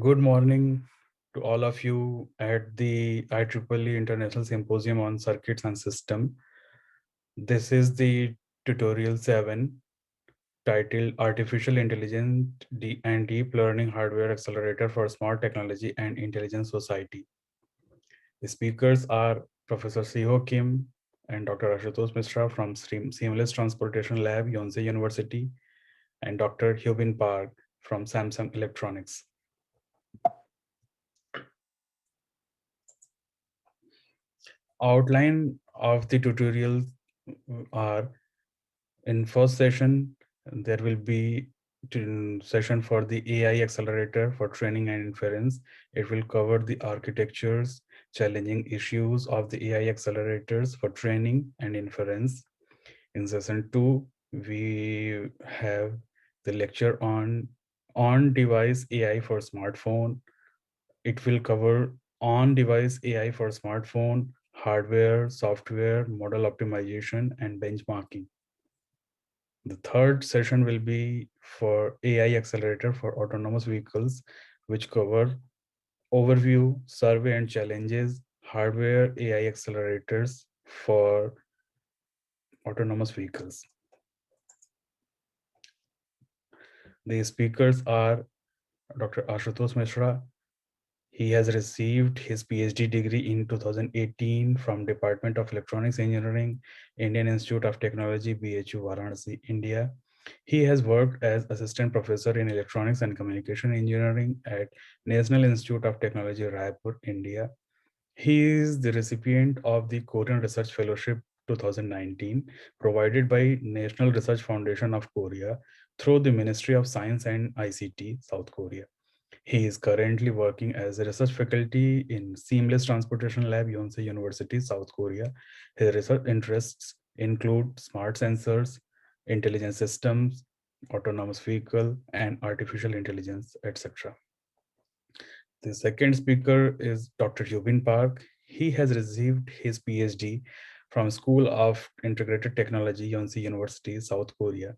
Good morning to all of you at the IEEE International Symposium on Circuits and System. This is the tutorial 7 titled Artificial Intelligence and Deep Learning Hardware Accelerator for Smart Technology and Intelligent Society. The speakers are Professor Siho Kim and Dr. Ashutosh Mishra from Seamless Transportation Lab, Yonsei University, and Dr. Hyubin Park from Samsung Electronics. Outline of the tutorial are in first session, there will be session for the AI accelerator for training and inference. It will cover the architectures, challenging issues of the AI accelerators for training and inference. In session 2, we have the lecture on on-device AI for smartphone. It will cover on-device AI for smartphone, hardware, software, model optimization, and benchmarking. The third session will be for AI accelerator for autonomous vehicles, which cover overview, survey, and challenges, hardware AI accelerators for autonomous vehicles. The speakers are Dr. Ashutosh Mishra. He has received his PhD degree in 2018 from Department of Electronics Engineering, Indian Institute of Technology, BHU, Varanasi, India. He has worked as assistant professor in electronics and communication engineering at National Institute of Technology, Raipur, India. He is the recipient of the Korean Research Fellowship 2019, provided by National Research Foundation of Korea through the Ministry of Science and ICT, South Korea. He is currently working as a research faculty in Seamless Transportation Lab, Yonsei University, South Korea. His research interests include smart sensors, intelligent systems, autonomous vehicle, and artificial intelligence, etc. The second speaker is Dr. Hyubin Park. He has received his PhD from School of Integrated Technology, Yonsei University, South Korea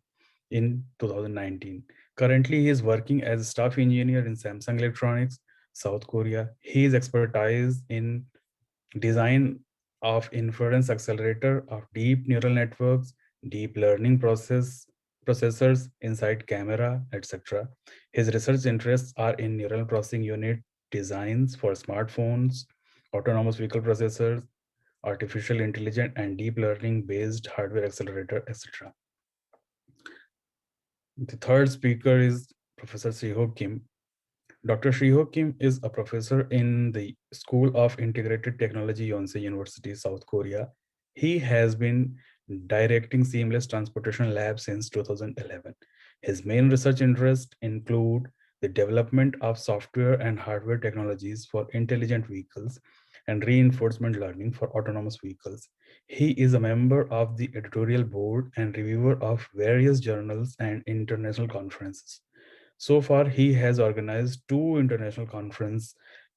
in 2019. Currently, he is working as a staff engineer in Samsung Electronics, South Korea. His expertise in design of inference accelerator of deep neural networks, deep learning processors inside camera, etc. His research interests are in neural processing unit designs for smartphones, autonomous vehicle processors, artificial intelligence and deep learning based hardware accelerator, etc. The third speaker is Professor Siho Kim. Dr. Siho Kim is a professor in the School of Integrated Technology, Yonsei University, South Korea. He has been directing Seamless Transportation Lab since 2011. His main research interests include the development of software and hardware technologies for intelligent vehicles and reinforcement learning for autonomous vehicles. He is a member of the editorial board and reviewer of various journals and international conferences. So far, he has organized 2 international conferences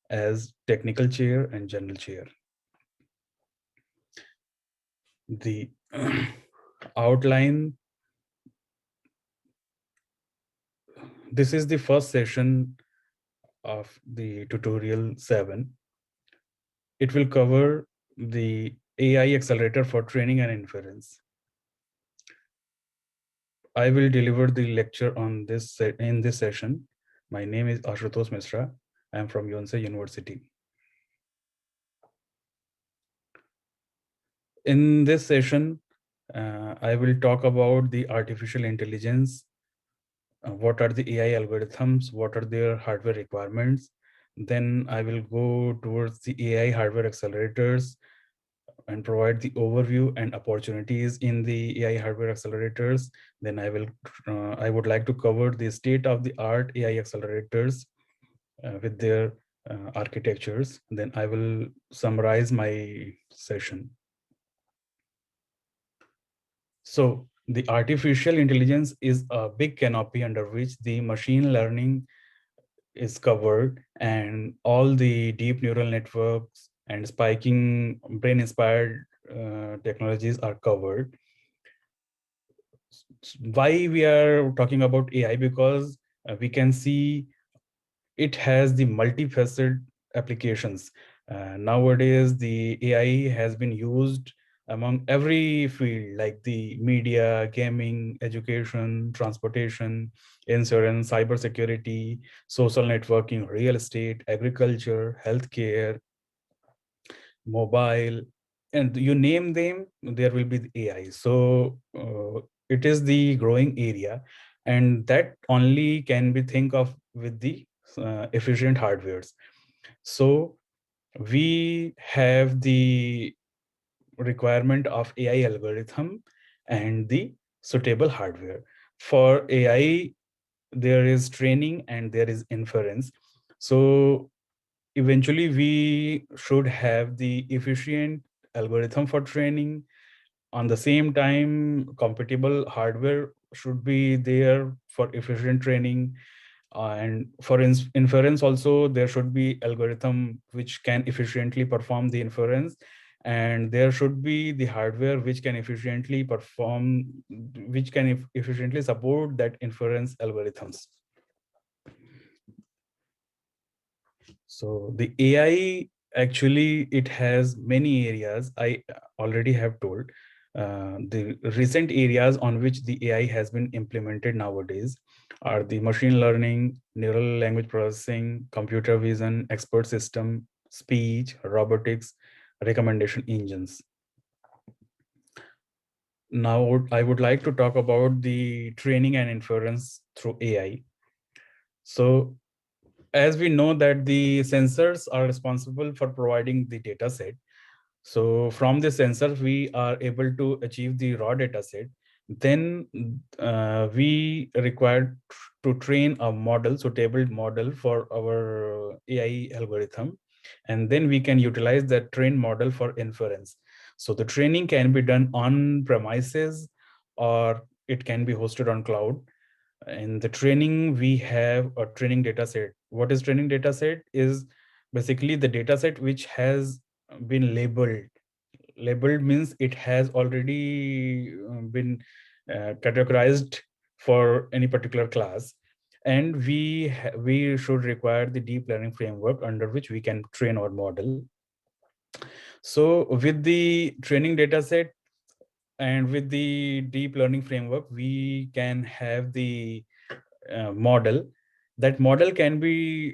as technical chair and general chair. The outline, this is the first session of the tutorial 7. It will cover the AI accelerator for training and inference. I will deliver the lecture on this in this session. My name is Ashutosh Mishra. I am from Yonsei University. In this session, I will talk about the artificial intelligence. What are the AI algorithms? What are their hardware requirements? Then I will go towards the AI hardware accelerators and provide the overview and opportunities in the AI hardware accelerators. Then I would like to cover the state of the art AI accelerators with their architectures. Then I will summarize my session. So the artificial intelligence is a big canopy under which the machine learning is covered, and all the deep neural networks and spiking brain-inspired technologies are covered. Why we are talking about AI? Because we can see it has the multifaceted applications. Nowadays, the AI has been used among every field, like the media, gaming, education, transportation, insurance, cybersecurity, social networking, real estate, agriculture, healthcare, mobile, and you name them, there will be the AI. So it is the growing area, and that only can be think of with the efficient hardwares. So we have the requirement of AI algorithm and the suitable hardware. For AI, there is training and there is inference. So eventually we should have the efficient algorithm for training. On the same time, compatible hardware should be there for efficient training. And for inference also, there should be algorithm which can efficiently perform the inference, and there should be the hardware which can efficiently perform, which can efficiently support that inference algorithms. So the AI, actually, it has many areas. I already have told the recent areas on which the AI has been implemented nowadays are the machine learning, neural language processing, computer vision, expert system, speech, robotics, recommendation engines. Now, I would like to talk about the training and inference through AI. So as we know that the sensors are responsible for providing the data set. So from the sensor, we are able to achieve the raw data set. Then we require to train a model, suitable model for our AI algorithm. And then we can utilize that trained model for inference. So the training can be done on premises, or it can be hosted on cloud. In the training, we have a training data set. What is training data set? Is basically the data set which has been labeled. Labeled means it has already been categorized for any particular class. And we should require the deep learning framework under which we can train our model. So with the training data set and with the deep learning framework, we can have the model. That model can be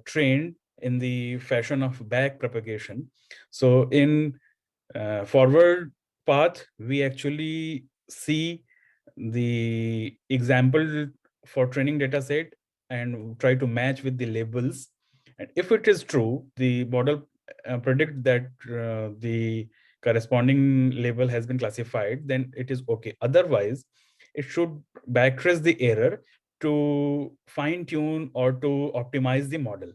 trained in the fashion of back propagation. So in forward path, we actually see the example for training data set and try to match with the labels. And if it is true, the model predict that the corresponding label has been classified, then it is okay. Otherwise, it should backtrace the error to fine tune or to optimize the model.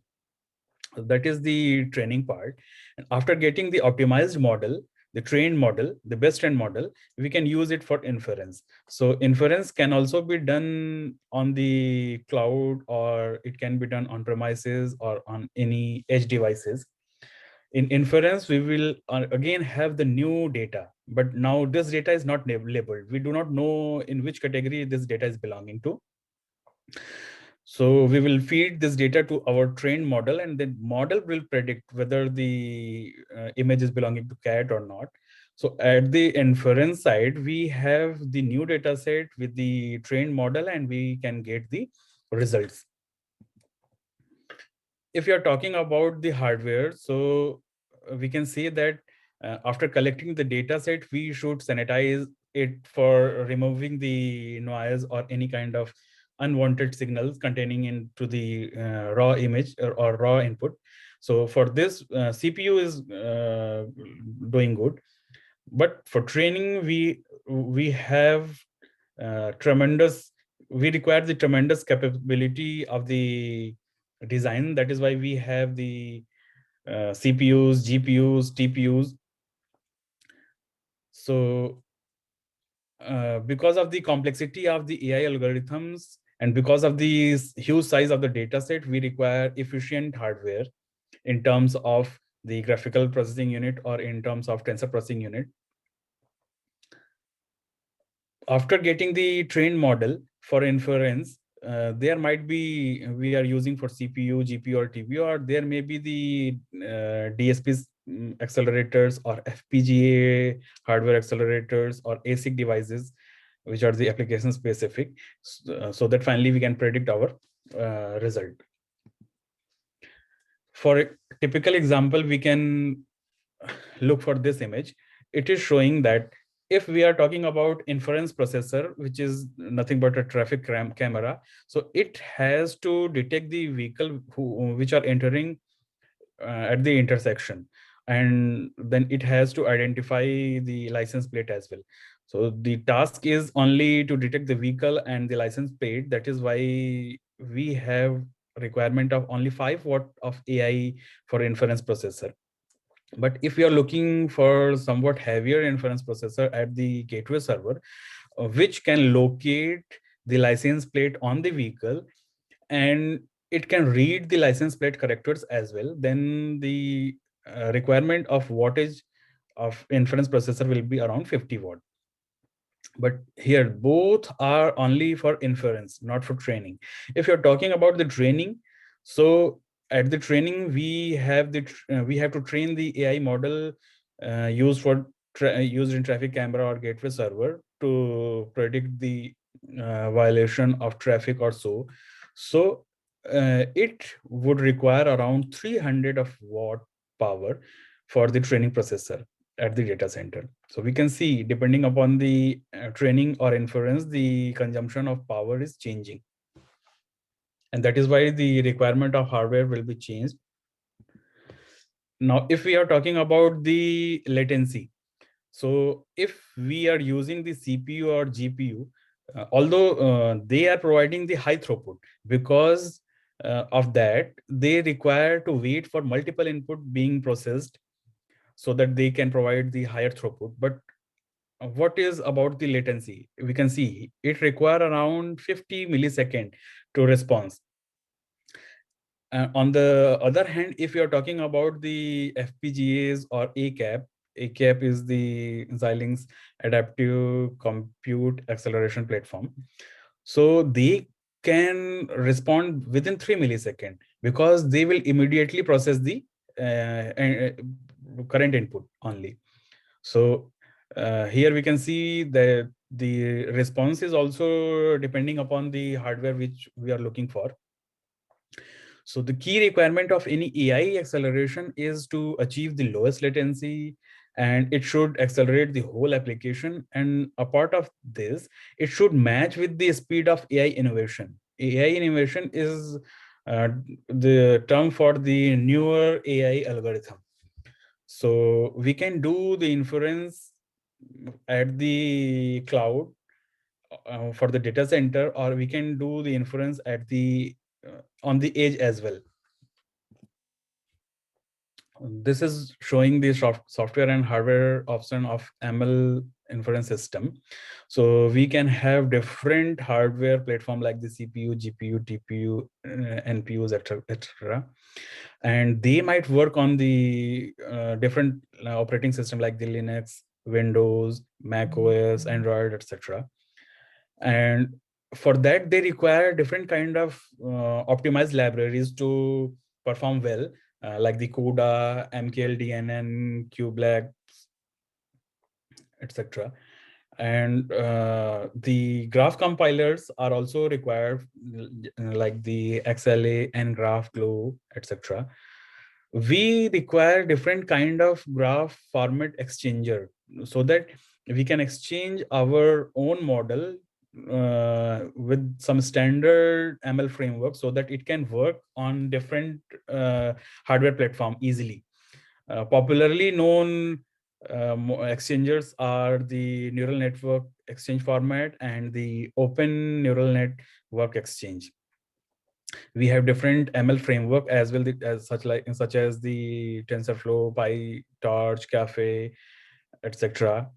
That is the training part. And after getting the optimized model, the trained model, the best trained model, we can use it for inference. So inference can also be done on the cloud, or it can be done on premises or on any edge devices. In inference, we will again have the new data, but now this data is not labeled. We do not know in which category this data is belonging to. So we will feed this data to our trained model, and the model will predict whether the image is belonging to cat or not. So at the inference side, we have the new data set with the trained model, and we can get the results. If you're talking about the hardware, so we can say that after collecting the data set, we should sanitize it for removing the noise or any kind of unwanted signals containing into the raw image or raw input. So for this, CPU is doing good. But for training, we have tremendous, we require the tremendous capability of the design. That is why we have the CPUs, GPUs, TPUs. So because of the complexity of the AI algorithms and because of the huge size of the data set, we require efficient hardware in terms of the graphical processing unit or in terms of tensor processing unit. After getting the trained model for inference, there might be, we are using for CPU, GPU, or TPU, or there may be the DSPs, accelerators, or FPGA hardware accelerators, or ASIC devices, which are the application specific, so that finally we can predict our result. For a typical example, we can look for this image. It is showing that if we are talking about inference processor, which is nothing but a traffic camera, so it has to detect the vehicle which are entering at the intersection, and then it has to identify the license plate as well. So the task is only to detect the vehicle and the license plate. That is why we have requirement of only 5 watt of AI for inference processor. But if we are looking for somewhat heavier inference processor at the gateway server, which can locate the license plate on the vehicle, and it can read the license plate characters as well, then the requirement of wattage of inference processor will be around 50 watt. But here both are only for inference, not for training. If you're talking about the training, so at the training we have to train the AI model used in traffic camera or gateway server to predict the violation of traffic or so. So it would require around 300 of watt power for the training processor at the data center. So we can see, depending upon the training or inference, the consumption of power is changing. And that is why the requirement of hardware will be changed. Now, if we are talking about the latency, so if we are using the CPU or GPU, although they are providing the high throughput, because of that, they require to wait for multiple input being processed so that they can provide the higher throughput. But what is about the latency? We can see it require around 50 millisecond to response. On the other hand, if you're talking about the FPGAs or ACAP is the Xilinx Adaptive Compute Acceleration Platform. So they can respond within 3 milliseconds because they will immediately process the current input only. So here we can see that the response is also depending upon the hardware which we are looking for. So the key requirement of any AI acceleration is to achieve the lowest latency, and it should accelerate the whole application. And a part of this, it should match with the speed of AI innovation. AI innovation is the term for the newer AI algorithm. So we can do the inference at the cloud for the data center, or we can do the inference at the on the edge as well. This is showing the software and hardware option of ML inference system. So we can have different hardware platform like the CPU, GPU, TPU, NPUs, etc. And they might work on the different operating system like the Linux, Windows, Mac OS, Android, etc. And for that, they require different kind of optimized libraries to perform well, like the CUDA, MKLDNN, QBLAC, etc. And the graph compilers are also required, like the XLA, NGraph, Glow, etc. We require different kind of graph format exchanger so that we can exchange our own model with some standard ML framework so that it can work on different hardware platform easily. Popularly known exchangers are the neural network exchange format and the open neural network exchange. We have different ML framework as well, such as the TensorFlow, PyTorch, Caffe, etc.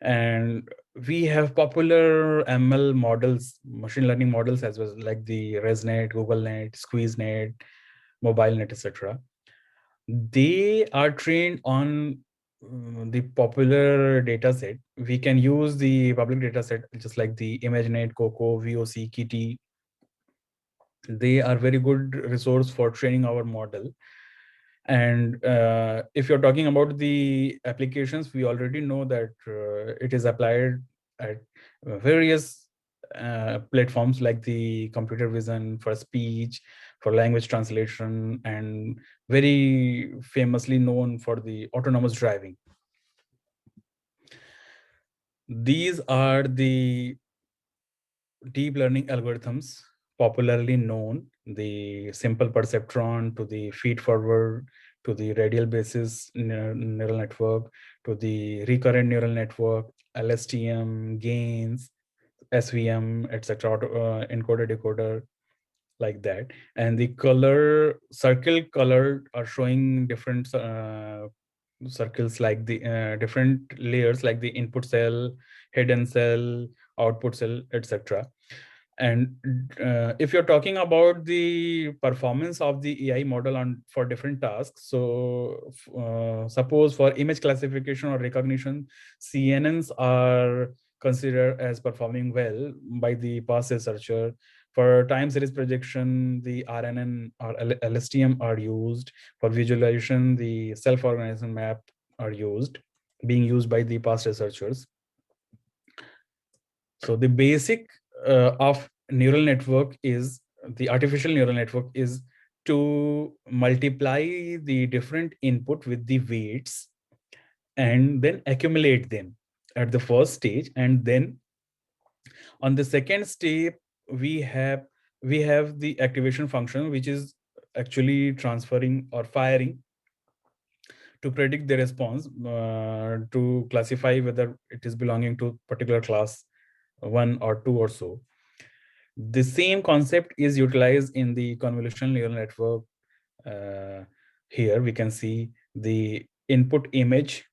And we have popular ML models, machine learning models as well, like the ResNet, GoogleNet, SqueezeNet, MobileNet, etc. They are trained on the popular data set. We can use the public data set just like the ImageNet, Coco, VOC, Kitty. They are very good resource for training our model. And if you're talking about the applications, we already know that it is applied at various platforms like the computer vision, for speech, for language translation, and very famously known for the autonomous driving. These are the deep learning algorithms popularly known, the simple perceptron to the feed forward to the radial basis neural network to the recurrent neural network, LSTM, gains, SVM, etc., encoder decoder, like that. And the color circle color are showing different circles, like the different layers, like the input cell, hidden cell, output cell, etc. And if you're talking about the performance of the AI model on for different tasks, so suppose for image classification or recognition, CNNs are considered as performing well by the past researcher. For time series projection, the RNN or LSTM are used. For visualization, the self-organization map are being used by the past researchers. So the basic of neural network is, the artificial neural network is to multiply the different input with the weights and then accumulate them at the first stage. And then on the second step, we have the activation function, which is actually transferring or firing to predict the response, to classify whether it is belonging to particular class 1 or 2 or so. The same concept is utilized in the convolutional neural network. Here we can see the input image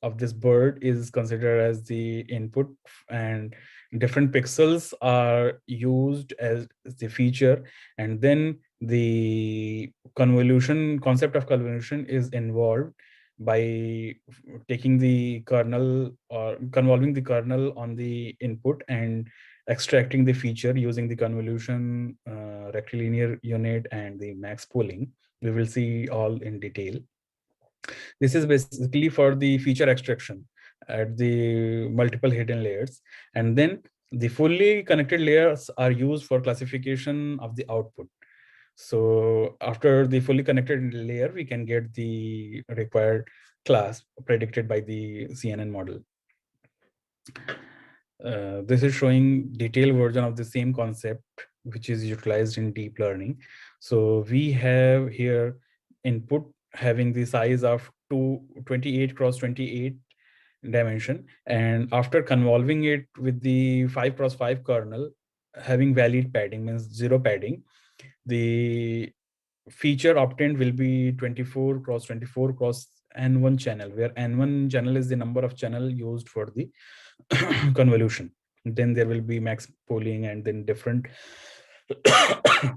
of this bird is considered as the input, and different pixels are used as the feature. And then the concept of convolution is involved by taking the kernel or convolving the kernel on the input and extracting the feature using the convolution, rectilinear unit, and the max pooling. We will see all in detail. This is basically for the feature extraction at the multiple hidden layers. And then the fully connected layers are used for classification of the output. So after the fully connected layer, we can get the required class predicted by the CNN model. This is showing detailed version of the same concept, which is utilized in deep learning. So we have here input having the size of 28 cross 28 dimension, and after convolving it with the 5 cross 5 kernel having valid padding, means zero padding, the feature obtained will be 24 cross 24 cross n1 channel, where n1 channel is the number of channel used for the convolution. Then there will be max pooling, and then different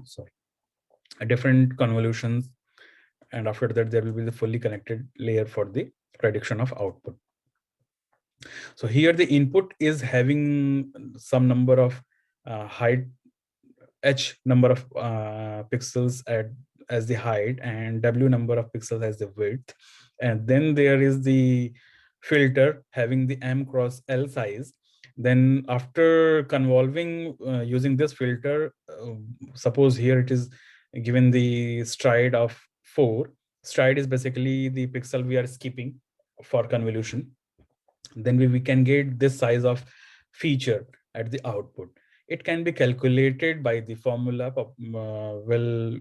sorry, different convolutions. And after that, there will be the fully connected layer for the prediction of output. So here the input is having some number of height, h number of pixels as the height, and w number of pixels as the width. And then there is the filter having the m cross l size. Then after convolving using this filter, suppose here it is given the stride of 4. Stride is basically the pixel we are skipping for convolution. Then we can get this size of feature at the output. It can be calculated by the formula well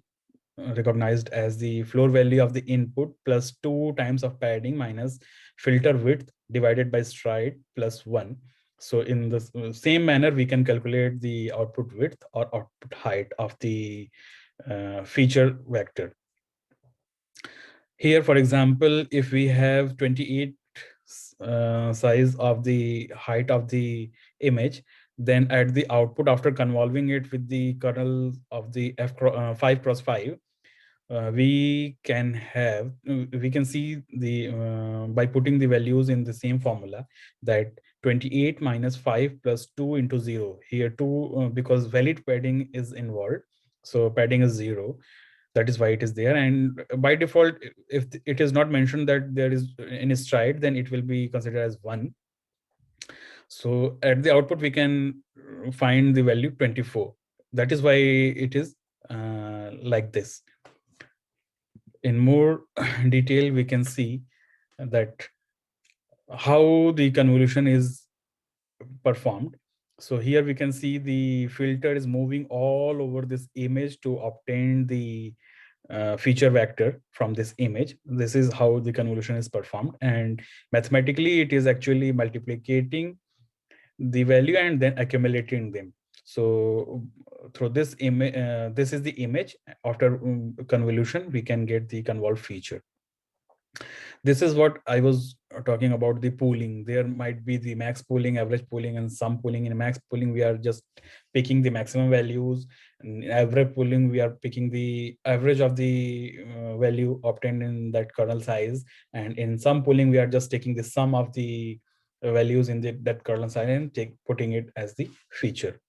recognized as the floor value of the input plus 2 times of padding minus filter width divided by stride plus 1. So in the same manner, we can calculate the output width or output height of the feature vector. Here, for example, if we have 28 size of the height of the image, then at the output, after convolving it with the kernel of the 5 cross 5, we can see the by putting the values in the same formula, that 28 minus 5 plus 2 into 0. Here 2 because valid padding is involved, So padding is 0. That is why it is there. And by default, if it is not mentioned that there is in stride, then it will be considered as 1. So at the output, we can find the value 24. That is why it is like this. In more detail, we can see that how the convolution is performed. So here we can see the filter is moving all over this image to obtain the feature vector from this image. This is how the convolution is performed, and mathematically it is actually multiplicating the value and then accumulating them. So through this image, this is the image. After convolution, we can get the convolved feature. This is what I was talking about, the pooling. There might be the max pooling, average pooling, and some pooling. In max pooling, we are just picking the maximum values. In average pooling, we are picking the average of the value obtained in that kernel size. And in some pooling, we are just taking the sum of the values in that kernel size and putting it as the feature.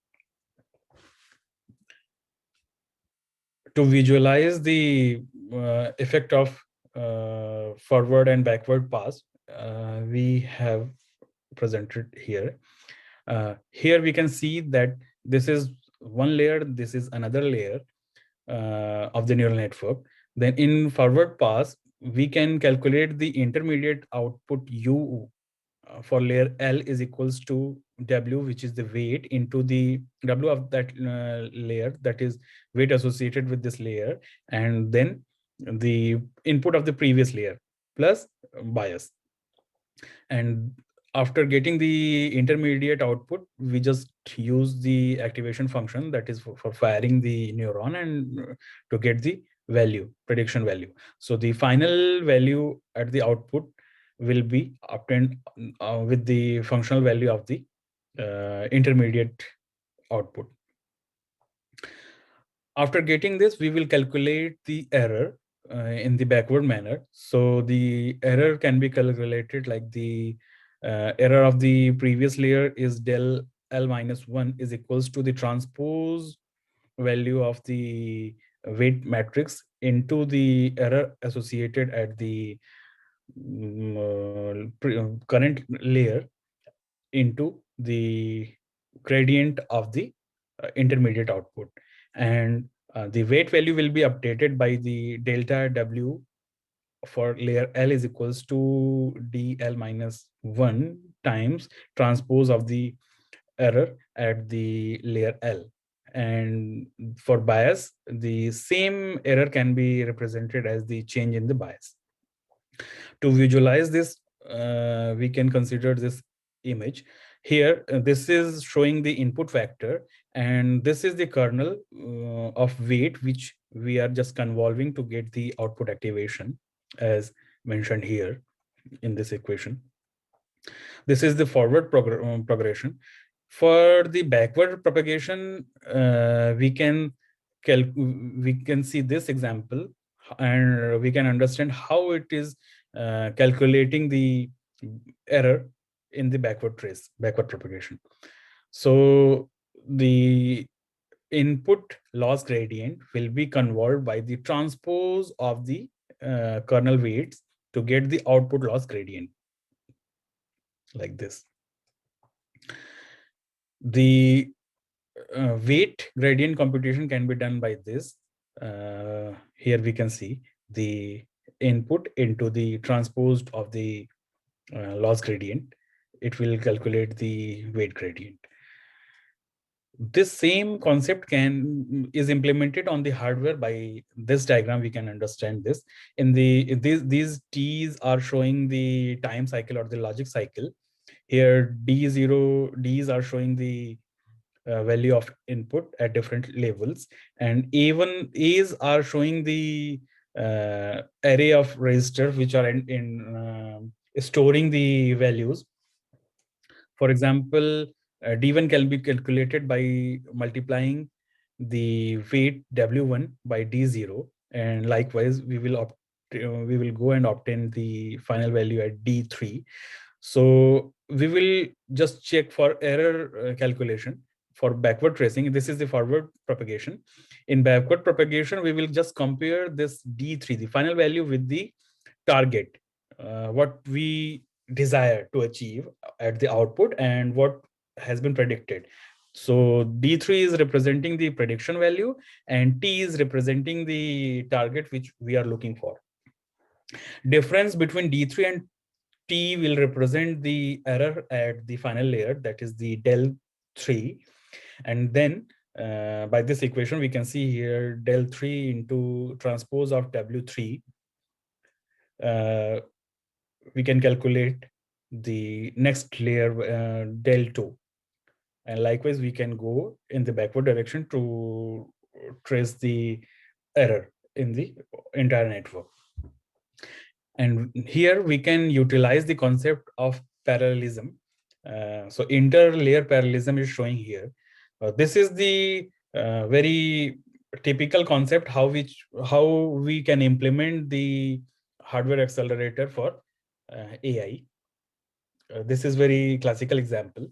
To visualize the effect of forward and backward pass, we have presented here. Here we can see that this is one layer, this is another layer of the neural network. Then in forward pass, we can calculate the intermediate output U for layer L is equals to W, which is the weight, into the W of that layer, that is weight associated with this layer, and then the input of the previous layer plus bias. And after getting the intermediate output, we just use the activation function, that is for firing the neuron, and to get the value, prediction value. So the final value at the output will be obtained with the functional value of the intermediate output. After getting this, we will calculate the error in the backward manner. So the error can be calculated like the error of the previous layer is del L minus 1 is equals to the transpose value of the weight matrix into the error associated at the current layer into the gradient of the intermediate output. And the weight value will be updated by the delta W for layer L is equals to dl minus 1 times transpose of the error at the layer L. And for bias, the same error can be represented as the change in the bias. To visualize this, we can consider this image. Here, this is showing the input vector, and this is the kernel of weight, which we are just convolving to get the output activation, as mentioned here in this equation. This is the forward progression. For the backward propagation, we can see this example, and we can understand how it is calculating the error in the backward propagation. So the input loss gradient will be convolved by the transpose of the kernel weights to get the output loss gradient, like this. The weight gradient computation can be done by this. Here we can see the input into the transposed of the loss gradient. It will calculate the weight gradient. This same concept is implemented on the hardware. By this diagram, we can understand this. In these T's are showing the time cycle or the logic cycle. Here D's are showing the value of input at different levels, and A's are showing the array of registers which are in storing the values. For example, D1 can be calculated by multiplying the weight W1 by D0, and likewise we will go and obtain the final value at D3. So we will just check for error calculation for backward tracing. This is the forward propagation. In backward propagation, we will just compare this D3, the final value, with the target, what we desire to achieve at the output and what has been predicted. So D3 is representing the prediction value and T is representing the target which we are looking for. Difference between D3 and T will represent the error at the final layer, that is the del 3. And then by this equation, we can see here del 3 into transpose of W3. We can calculate the next layer, del 2. And likewise, we can go in the backward direction to trace the error in the entire network. And here we can utilize the concept of parallelism. So inter-layer parallelism is showing here. This is the very typical concept how we can implement the hardware accelerator for AI. This is very classical example.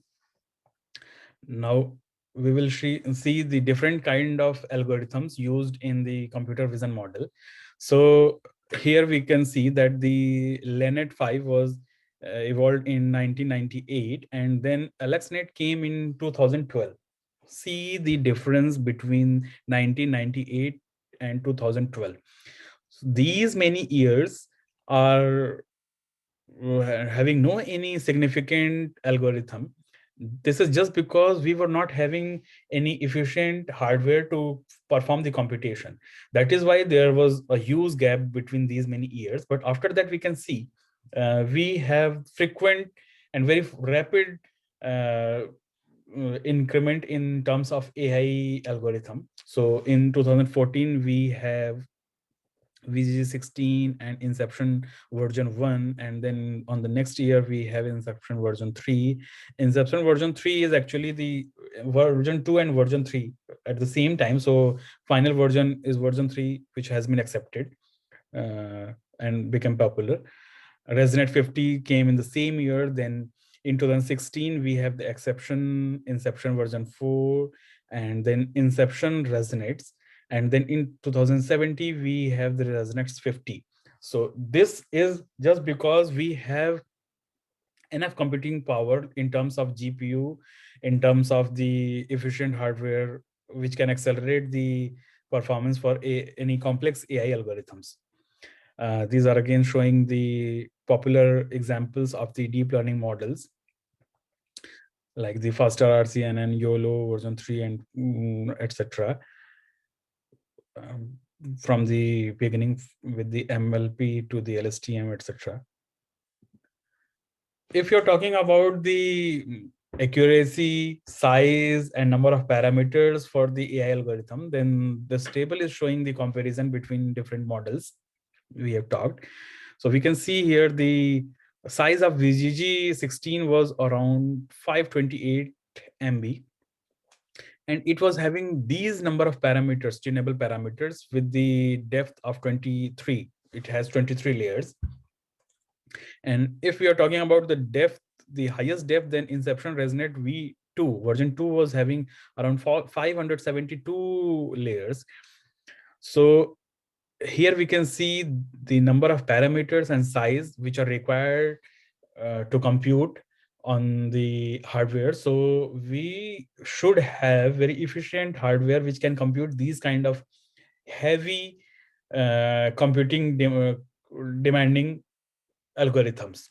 Now we will see the different kind of algorithms used in the computer vision model. So here we can see that the LeNet 5 was evolved in 1998, and then AlexNet came in 2012. See the difference between 1998 and 2012. So these many years are having no any significant algorithm. This is just because we were not having any efficient hardware to perform the computation. That is why there was a huge gap between these many years. But after that, we can see we have frequent and very rapid increment in terms of AI algorithm. So in 2014, we have VGG16 and Inception version 1, and then on the next year we have Inception version 3. Inception version 3 is actually the version 2 and version 3 at the same time. So final version is version 3, which has been accepted and become popular. ResNet 50 came in the same year. Then in 2016 we have the Inception version 4, and then Inception resonates. And then in 2070, we have the ResNet 50. So this is just because we have enough computing power in terms of GPU, in terms of the efficient hardware, which can accelerate the performance for any complex AI algorithms. These are again showing the popular examples of the deep learning models, like the faster RCNN, YOLO version 3, and etc. From the beginning with the MLP to the LSTM, etc. If you're talking about the accuracy, size, and number of parameters for the AI algorithm, then this table is showing the comparison between different models we have talked. So we can see here the size of VGG16 was around 528 MB. And it was having these number of parameters, tunable parameters, with the depth of 23. It has 23 layers. And if we are talking about the depth, the highest depth, then Inception ResNet V2, version 2 was having around 572 layers. So here we can see the number of parameters and size which are required to compute on the hardware. So we should have very efficient hardware which can compute these kind of heavy computing demanding algorithms.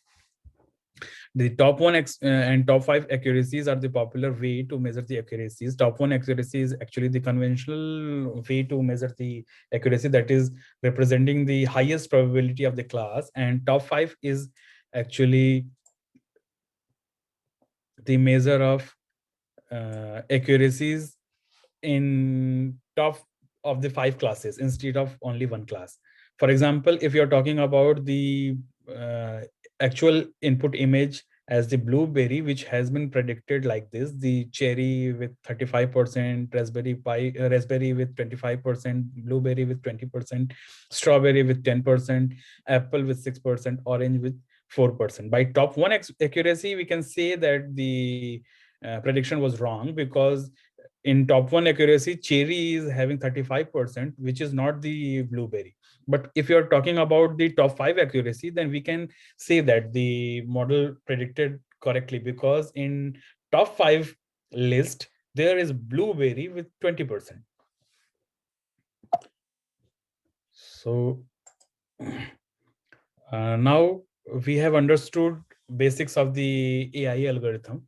The top 1 and top 5 accuracies are the popular way to measure the accuracies. Top 1 accuracy is actually the conventional way to measure the accuracy, that is representing the highest probability of the class, and top 5 is actually the measure of accuracies in top of the 5 classes instead of only 1 class. For example, if you're talking about the actual input image as the blueberry, which has been predicted like this: the cherry with 35%, raspberry with 25%, blueberry with 20%, strawberry with 10%, apple with 6%, orange with 4%. By top 1 accuracy, we can say that the prediction was wrong, because in top one accuracy, cherry is having 35%, which is not the blueberry. But if you're talking about the top 5 accuracy, then we can say that the model predicted correctly, because in top 5 list, there is blueberry with 20%. So now we have understood basics of the AI algorithm.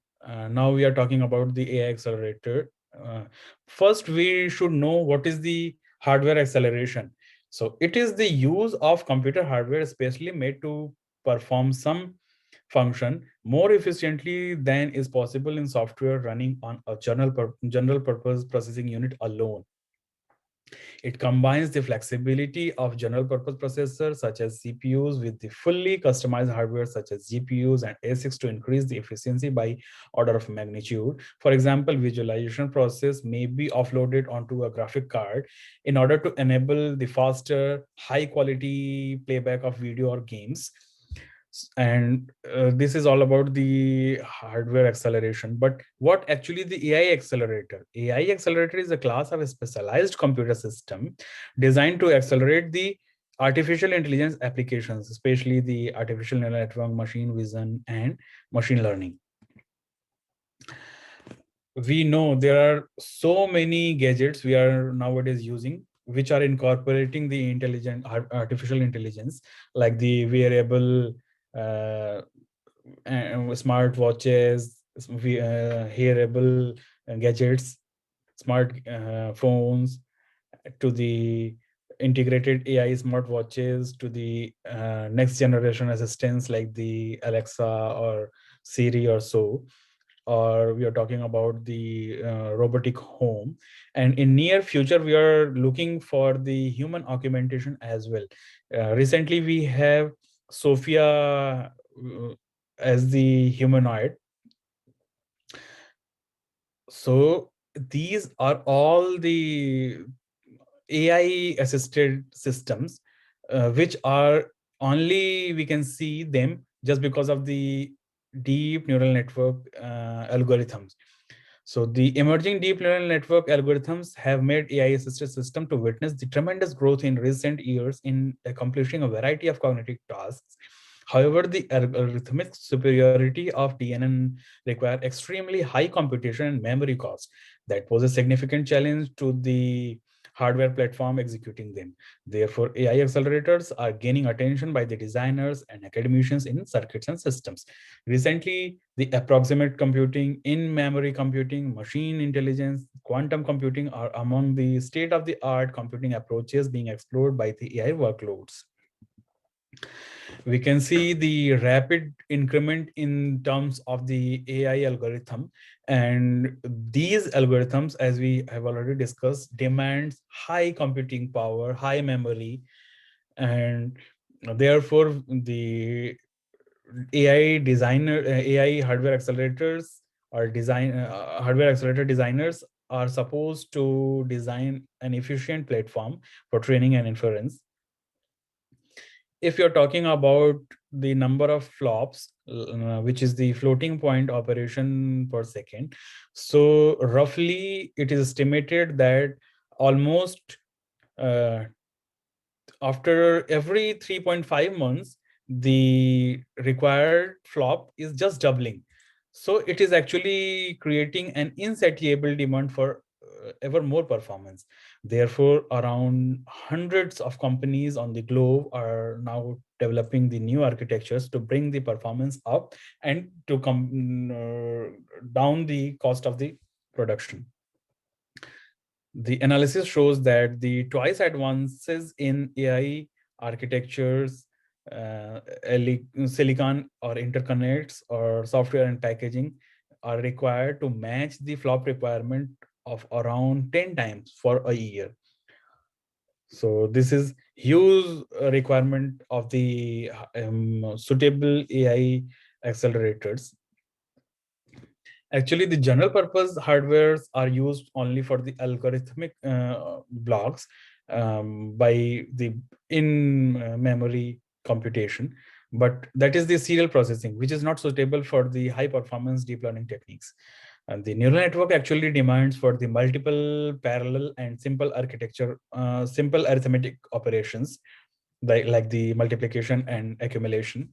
Now we are talking about the AI accelerator. First, we should know what is the hardware acceleration. So it is the use of computer hardware especially made to perform some function more efficiently than is possible in software running on a general purpose processing unit alone. It combines the flexibility of general purpose processors such as CPUs with the fully customized hardware such as GPUs and ASICs to increase the efficiency by order of magnitude. For example, visualization process may be offloaded onto a graphic card in order to enable the faster, high quality playback of video or games. And this is all about the hardware acceleration. But what actually the AI accelerator is a class of a specialized computer system designed to accelerate the artificial intelligence applications, especially the artificial neural network, machine vision, and machine learning. We know there are so many gadgets we are nowadays using which are incorporating the intelligent artificial intelligence, like the wearable smart watches, hearable gadgets, smart phones, to the integrated AI smart watches, to the next generation assistants like the Alexa or Siri or so, or we are talking about the robotic home. And in near future, we are looking for the human augmentation as well. Recently, we have Sophia as the humanoid. So these are all the AI assisted systems, which are only we can see them just because of the deep neural network algorithms. So the emerging deep neural network algorithms have made AI-assisted system to witness the tremendous growth in recent years in accomplishing a variety of cognitive tasks. However, the algorithmic superiority of DNN require extremely high computation and memory cost that pose a significant challenge to the hardware platform executing them. Therefore, AI accelerators are gaining attention by the designers and academicians in circuits and systems. Recently, the approximate computing, in-memory computing, machine intelligence, quantum computing are among the state-of-the-art computing approaches being explored by the AI workloads. We can see the rapid increment in terms of the AI algorithm. And these algorithms, as we have already discussed, demands high computing power, high memory, and therefore the AI hardware accelerators or hardware accelerator designers are supposed to design an efficient platform for training and inference. If you're talking about the number of flops, which is the floating point operation per second, so roughly it is estimated that almost uh, after every 3.5 months, the required flop is just doubling. So it is actually creating an insatiable demand for ever more performance. Therefore, around hundreds of companies on the globe are now developing the new architectures to bring the performance up and to come down the cost of the production. The analysis shows that the twice advances in AI architectures, silicon or interconnects or software and packaging are required to match the flop requirement of around 10 times for a year. So this is huge requirement of the suitable AI accelerators. Actually, the general purpose hardwares are used only for the algorithmic blocks by the in-memory computation, but that is the serial processing, which is not suitable for the high performance deep learning techniques. And the neural network actually demands for the multiple parallel and simple architecture, simple arithmetic operations, like the multiplication and accumulation.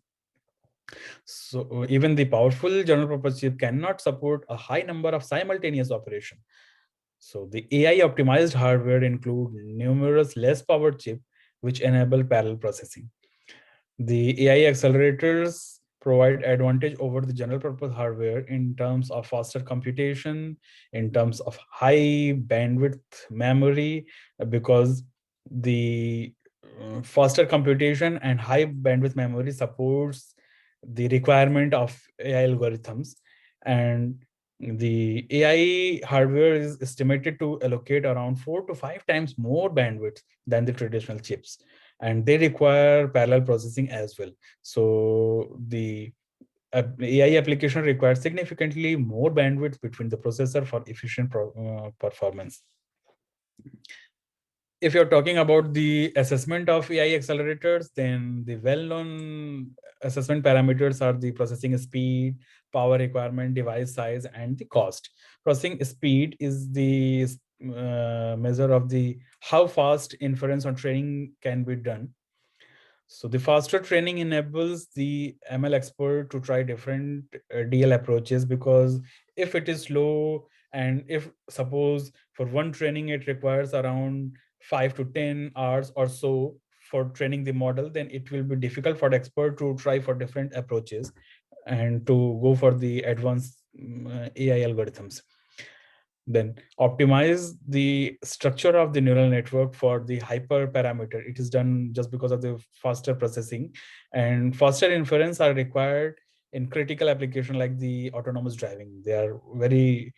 So even the powerful general purpose chip cannot support a high number of simultaneous operations. So the AI optimized hardware include numerous less powered chip which enable parallel processing. The AI accelerators provide advantage over the general purpose hardware in terms of faster computation, in terms of high bandwidth memory, because the faster computation and high bandwidth memory supports the requirement of AI algorithms. And the AI hardware is estimated to allocate around 4 to 5 times more bandwidth than the traditional chips, and they require parallel processing as well. So the AI application requires significantly more bandwidth between the processor for efficient performance. If you're talking about the assessment of AI accelerators, then the well-known assessment parameters are the processing speed, power requirement, device size, and the cost. Processing speed is the measure of the how fast inference or training can be done. So the faster training enables the ML expert to try different DL approaches, because if it is slow, and if suppose for one training it requires around 5 to 10 hours or so for training the model, then it will be difficult for the expert to try for different approaches and to go for the advanced AI algorithms. Then optimize the structure of the neural network for the hyperparameter. It is done just because of the faster processing, and faster inference are required in critical application like the autonomous driving. They are very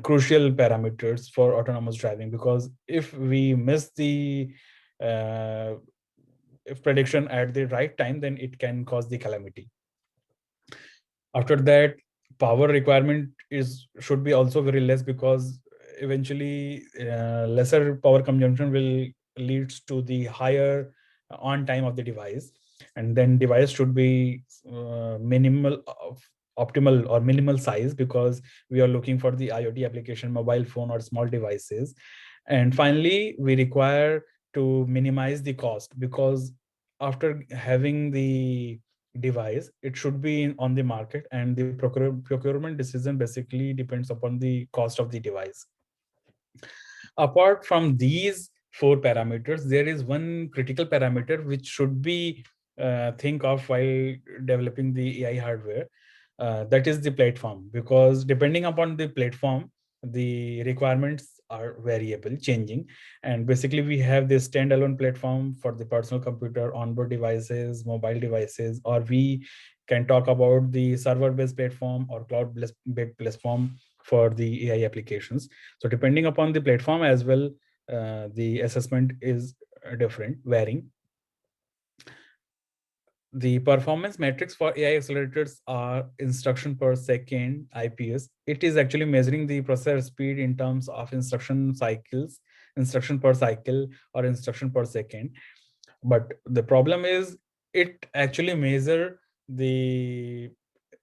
crucial parameters for autonomous driving, because if we miss the uh, if prediction at the right time, then it can cause the calamity. After that, power requirement should be also very less, because eventually lesser power consumption will leads to the higher on time of the device. And then device should be minimal optimal or minimal size, because we are looking for the IoT application, mobile phone or small devices. And finally, we require to minimize the cost, because after having the device, it should be on the market, and the procurement decision basically depends upon the cost of the device. Apart from these four parameters, there is one critical parameter which should be think of while developing the AI hardware. That is the platform, because depending upon the platform, the requirements are variable, changing. And basically, we have this standalone platform for the personal computer, onboard devices, mobile devices, or we can talk about the server-based platform or cloud-based platform for the AI applications. So depending upon the platform as well, the assessment is different, varying. The performance metrics for AI accelerators are instruction per second, IPS. It is actually measuring the processor speed in terms of instruction cycles, instruction per cycle, or instruction per second. But the problem is it actually measure the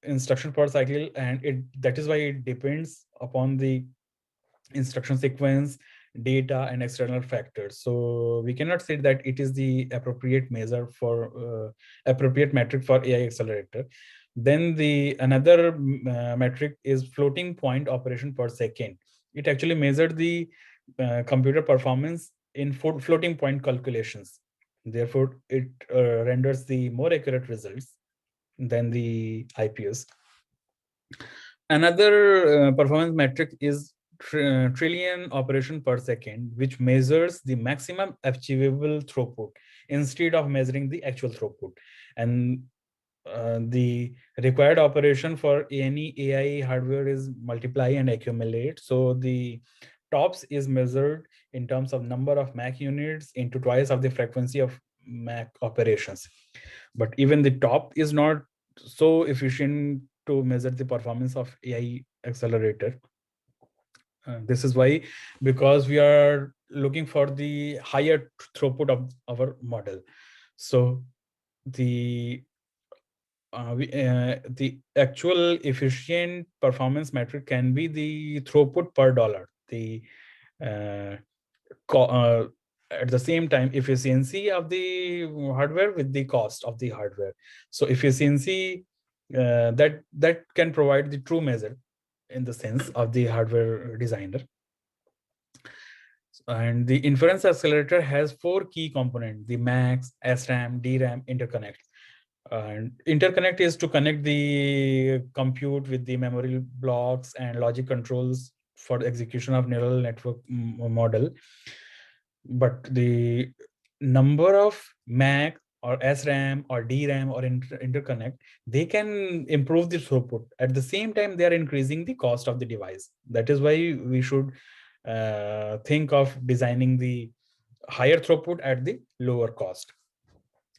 instruction per cycle, and that is why it depends upon the instruction sequence, data, and external factors. So we cannot say that it is the appropriate measure for appropriate metric for AI accelerator. Then the another metric is floating point operation per second. It actually measured the computer performance in floating point calculations. Therefore, it renders the more accurate results than the IPS. Another performance metric is trillion operation per second, which measures the maximum achievable throughput instead of measuring the actual throughput. And the required operation for any AI hardware is multiply and accumulate. So the TOPS is measured in terms of number of Mac units into twice of the frequency of Mac operations. But even the top is not so efficient to measure the performance of AI accelerator. This is why, because we are looking for the higher throughput of our model. So the the actual efficient performance metric can be the throughput per dollar. The uh, at the same time, efficiency of the hardware with the cost of the hardware. So efficiency that can provide the true measure in the sense of the hardware designer. And the inference accelerator has four key components: the max, SRAM, DRAM, interconnect. And interconnect is to connect the compute with the memory blocks and logic controls for the execution of neural network model. But the number of MAC or SRAM or DRAM or interconnect, they can improve the throughput. At the same time, they are increasing the cost of the device. That is why we should think of designing the higher throughput at the lower cost.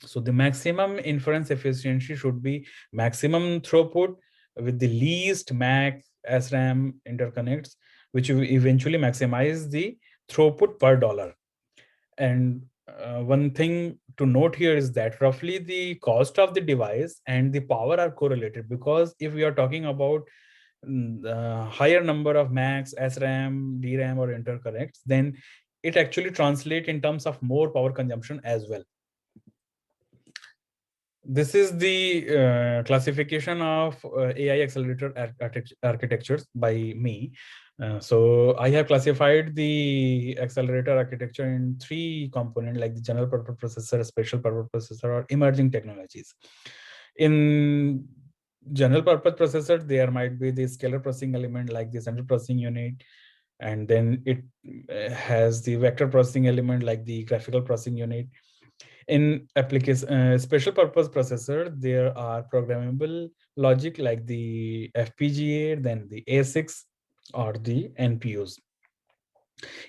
So the maximum inference efficiency should be maximum throughput with the least MAC SRAM interconnects, which will eventually maximize the throughput per dollar. And one thing to note here is that roughly the cost of the device and the power are correlated, because if we are talking about the higher number of MACs, SRAM, DRAM, or interconnects, then it actually translates in terms of more power consumption as well. This is the classification of AI accelerator architectures by me. So I have classified the accelerator architecture in three components, like the general purpose processor, special purpose processor, or emerging technologies. In general purpose processor, there might be the scalar processing element like the central processing unit, and then it has the vector processing element like the graphical processing unit. In application special purpose processor, there are programmable logic like the FPGA, then the ASICs or the NPUs.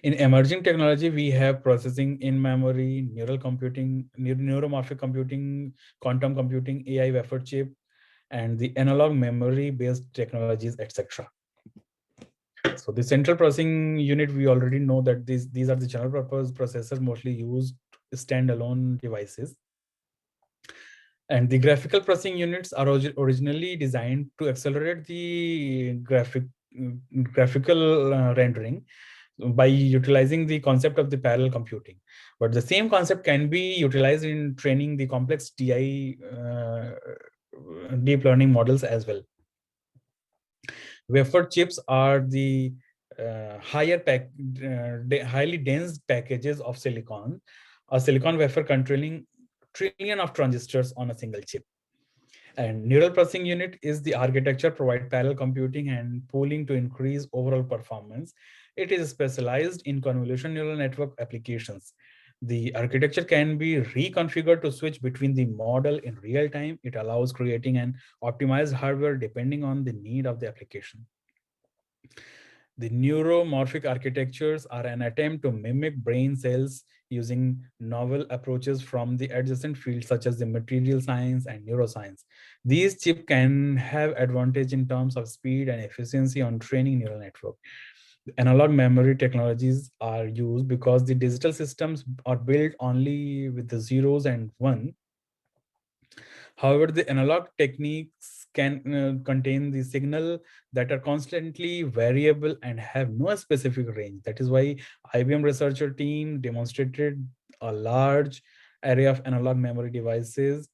In emerging technology, we have processing in memory, neural computing, neuromorphic computing, quantum computing, AI wafer chip, and the analog memory based technologies, etc. So the central processing unit, we already know that these are the general purpose processors mostly used standalone devices. And the graphical processing units are originally designed to accelerate the graphical rendering by utilizing the concept of the parallel computing. But the same concept can be utilized in training the complex TI deep learning models as well. Wafer chips are the highly dense packages of silicon, a silicon wafer controlling trillion of transistors on a single chip. And neural processing unit is the architecture provide parallel computing and pooling to increase overall performance. It is specialized in convolution neural network applications. The architecture can be reconfigured to switch between the model in real time. It allows creating an optimized hardware depending on the need of the application. The neuromorphic architectures are an attempt to mimic brain cells using novel approaches from the adjacent fields such as the material science and neuroscience. These chips can have advantage in terms of speed and efficiency on training neural network. Analog memory technologies are used because the digital systems are built only with the zeros and one. However, the analog techniques can contain the signal that are constantly variable and have no specific range. That is why IBM researcher team demonstrated a large array of analog memory devices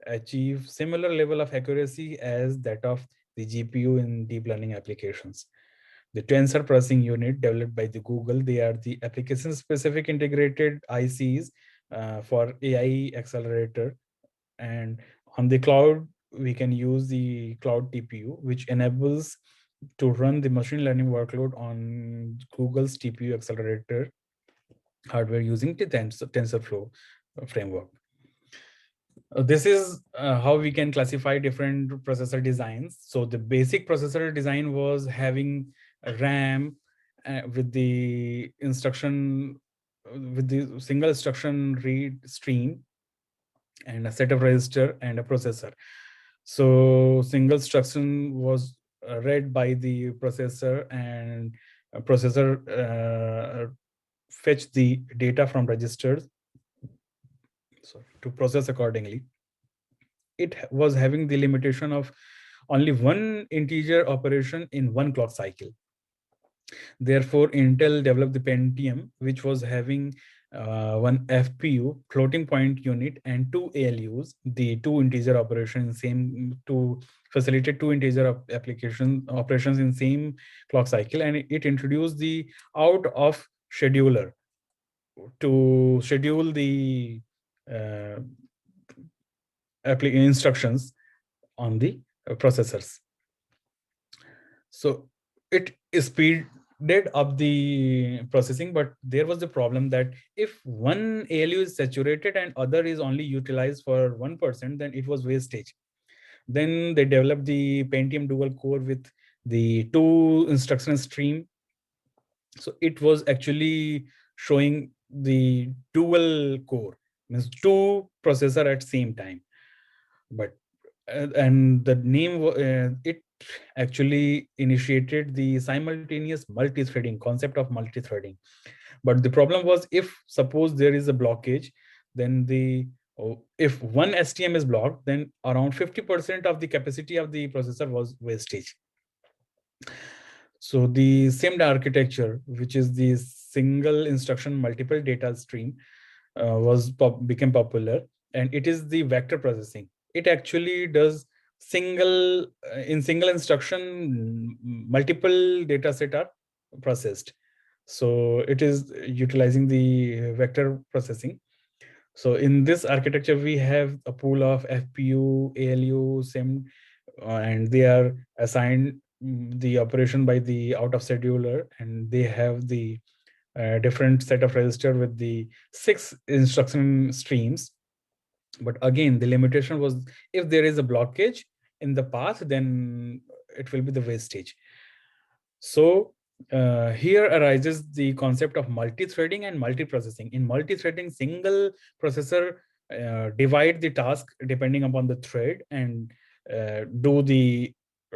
achieve similar level of accuracy as that of the GPU in deep learning applications. The tensor processing unit developed by the Google, they are the application specific integrated ICs for AI accelerator. And on the cloud, we can use the cloud TPU, which enables to run the machine learning workload on Google's TPU accelerator hardware using the TensorFlow framework. This is how we can classify different processor designs. So the basic processor design was having a RAM with the instruction, with the single instruction read stream, and a set of register and a processor. So single instruction was read by the processor, and a processor fetch the data from registers, sorry, to process accordingly. it was having the limitation of only one integer operation in one clock cycle. Therefore, Intel developed the Pentium, which was having one FPU, floating point unit, and two ALUs, the two integer operations, same to facilitate two integer operations in same clock cycle, and it introduced the out of scheduler to schedule the uh, instructions on the processors. So it speeded up the processing, but there was the problem that if one ALU is saturated and other is only utilized for 1%, then it was wastage. Then they developed the Pentium dual core with the two instruction stream. So it was actually showing the dual core, means two processor at same time. But and the name it actually initiated the simultaneous multi-threading concept of multi-threading. But the problem was, if suppose there is a blockage, then if one STM is blocked, then around 50% of the capacity of the processor was wastage. So the SIMD architecture, which is the single instruction multiple data stream, became popular, and it is the vector processing. It actually does single instruction, multiple data set are processed. So it is utilizing the vector processing. So in this architecture, we have a pool of FPU, ALU, SIM, and they are assigned the operation by the out of scheduler, and they have the different set of register with the 6 instruction streams. But again, the limitation was, if there is a blockage in the path, then it will be the wastage. So here arises the concept of multi-threading and multi-processing. In multi-threading, single processor divide the task depending upon the thread and do the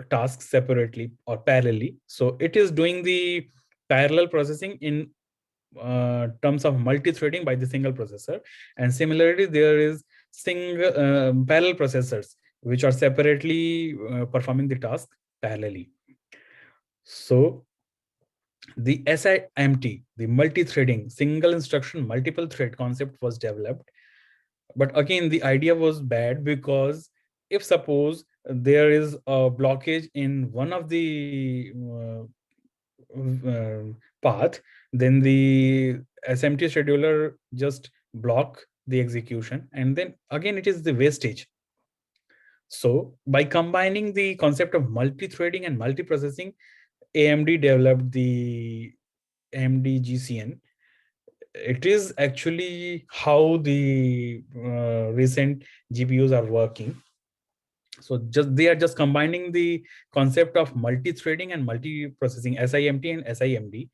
tasks separately or parallelly. So it is doing the parallel processing in terms of multi-threading by the single processor. And similarly, there is single parallel processors which are separately performing the task parallelly. So the SIMT, the multi-threading, single instruction, multiple thread concept was developed. But again, the idea was bad, because if suppose there is a blockage in one of the path, then the SMT scheduler just block the execution, and then again it is the wastage. So by combining the concept of multi-threading and multi-processing, AMD developed the AMD GCN. It is actually how the recent GPUs are working. So they are just combining the concept of multi-threading and multi-processing, SIMT and SIMD,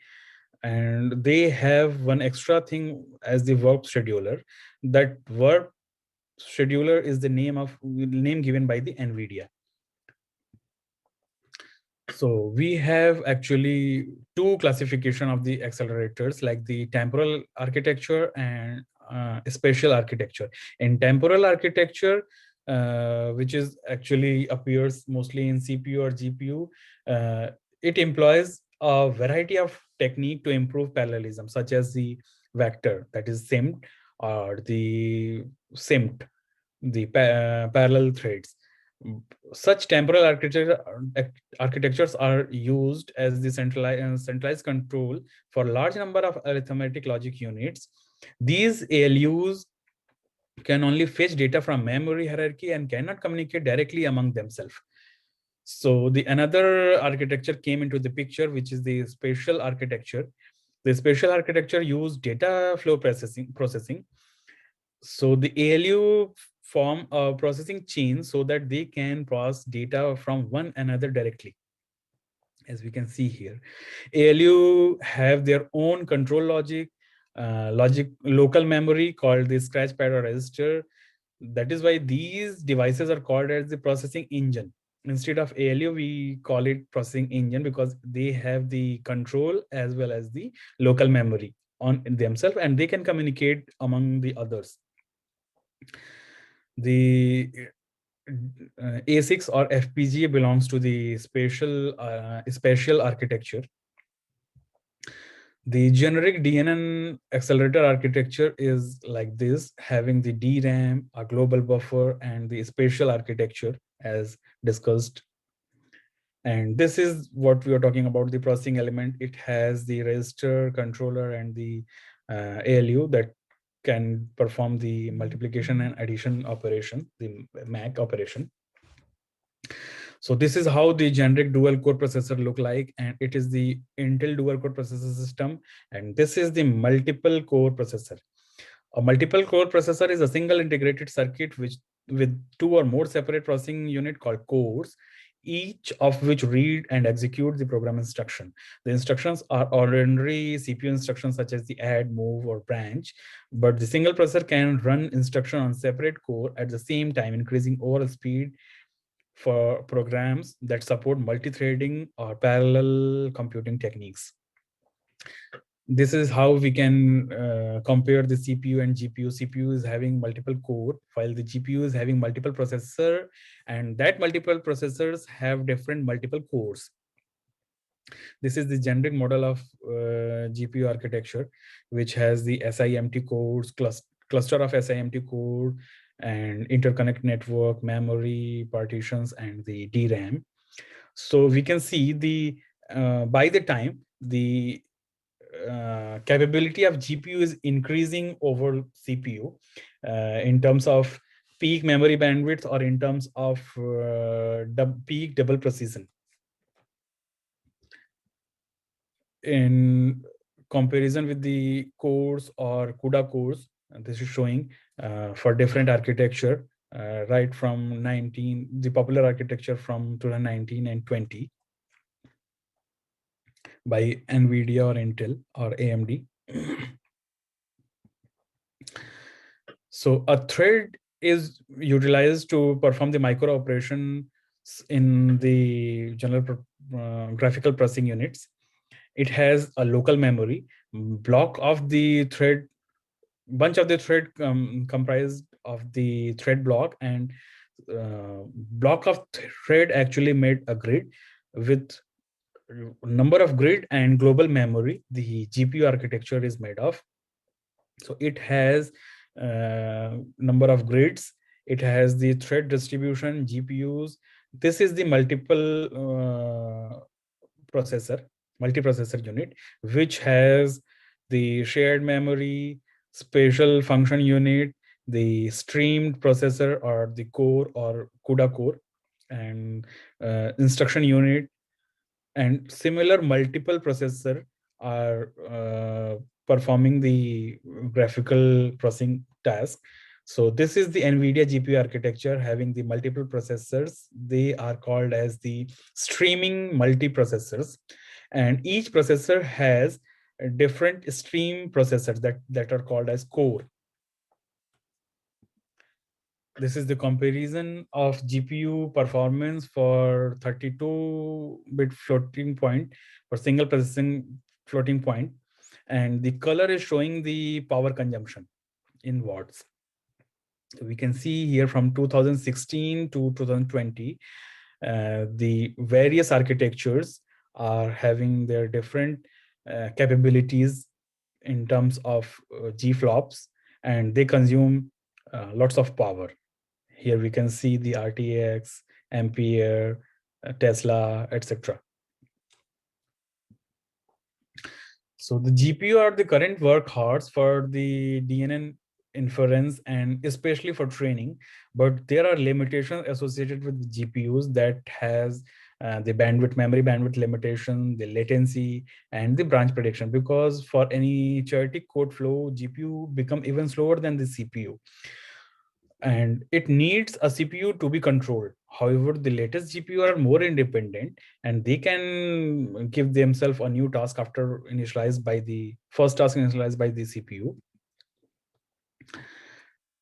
and they have one extra thing as the work scheduler. That work scheduler is the name given by the NVIDIA. So we have actually two classification of the accelerators, like the temporal architecture and spatial architecture. In temporal architecture, which is actually appears mostly in CPU or GPU, it employs a variety of technique to improve parallelism, such as the vector, that is SIMT, or the SIMT, the parallel threads. Such temporal architectures are used as the centralized control for large number of arithmetic logic units. These ALUs can only fetch data from memory hierarchy and cannot communicate directly among themselves. So the another architecture came into the picture, which is the spatial architecture. The spatial architecture used data flow processing. So the ALU form a processing chain so that they can process data from one another directly. As we can see here, ALU have their own control logic, local memory called the scratch pad or register. That is why these devices are called as the processing engine. Instead of ALU, we call it processing engine, because they have the control as well as the local memory on themselves, and they can communicate among the others. The ASICs or FPGA belongs to the spatial architecture. The generic DNN accelerator architecture is like this, having the DRAM, a global buffer, and the spatial architecture as discussed. And this is what we are talking about, the processing element. It has the register, controller, and the ALU that can perform the multiplication and addition operation, the MAC operation. So this is how the generic dual core processor look like, and it is the Intel dual core processor system. And this is the multiple core processor. A multiple core processor is a single integrated circuit with two or more separate processing unit called cores, each of which read and execute the program instruction. The instructions are ordinary CPU instructions such as the add, move, or branch, but the single processor can run instruction on separate core at the same time, increasing overall speed for programs that support multi-threading or parallel computing techniques. This is how we can compare the CPU and GPU. CPU is having multiple core, while the GPU is having multiple processor, and that multiple processors have different multiple cores. This is the generic model of GPU architecture, which has the SIMT cores, cluster of SIMT core, and interconnect network, memory partitions, and the DRAM. So we can see the by the time the capability of GPU is increasing over CPU in terms of peak memory bandwidth or in terms of peak double precision. In comparison with the cores or CUDA cores, this is showing for different architecture, right from the popular architecture from 2019 and 20 by NVIDIA or Intel or AMD. So a thread is utilized to perform the micro operations in the general graphical processing units. It has a local memory block of the thread, bunch of the thread comprised of the thread block, and block of thread actually made a grid with number of grid and global memory the GPU architecture is made of. So it has number of grids, it has the thread distribution, GPUs. This is the multiprocessor unit, which has the shared memory, spatial function unit, the streamed processor or the core or CUDA core, and instruction unit, and similar multiple processor are performing the graphical processing task. So this is the NVIDIA GPU architecture having the multiple processors. They are called as the streaming multiprocessors, and each processor has different stream processors that are called as core. This is the comparison of GPU performance for 32-bit floating point for single processing floating point, and the color is showing the power consumption in watts. So we can see here from 2016 to 2020, the various architectures are having their different capabilities in terms of G-flops, and they consume lots of power. Here we can see the RTX, Ampere, Tesla, etc. So the GPU are the current workhorse for the DNN inference and especially for training, but there are limitations associated with GPUs that has the memory bandwidth limitation, the latency, and the branch prediction, because for any chaotic code flow, GPU become even slower than the CPU. And it needs a CPU to be controlled. However, the latest GPU are more independent and they can give themselves a new task after initialized by the first task initialized by the CPU.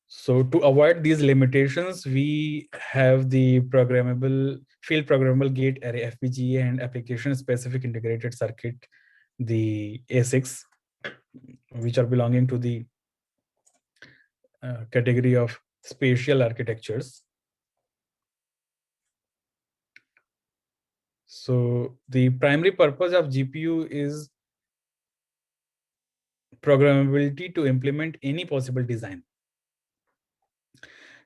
So to avoid these limitations, we have the field programmable gate array FPGA and application specific integrated circuit, the ASICs, which are belonging to the category of spatial architectures. So the primary purpose of GPU is programmability to implement any possible design.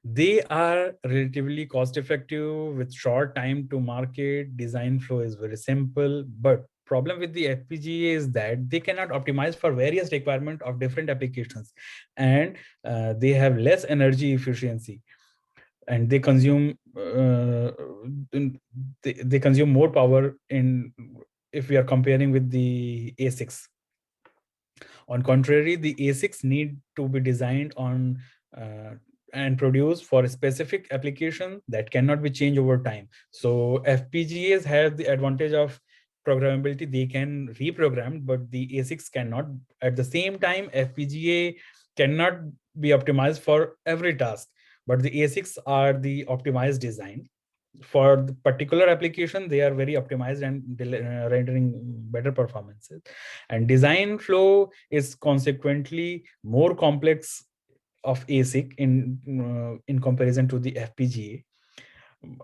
They are relatively cost effective with short time to market. Design flow is very simple, but problem with the FPGA is that they cannot optimize for various requirements of different applications, and they have less energy efficiency, and they consume they consume more power in, if we are comparing with the ASICs. On contrary, the ASICs need to be designed on and produced for a specific application that cannot be changed over time. So FPGAs have the advantage of programmability. They can reprogram, but the ASICs cannot. At the same time, FPGA cannot be optimized for every task, but the ASICs are the optimized design. For the particular application, they are very optimized and rendering better performances. And design flow is consequently more complex of ASIC in comparison to the FPGA,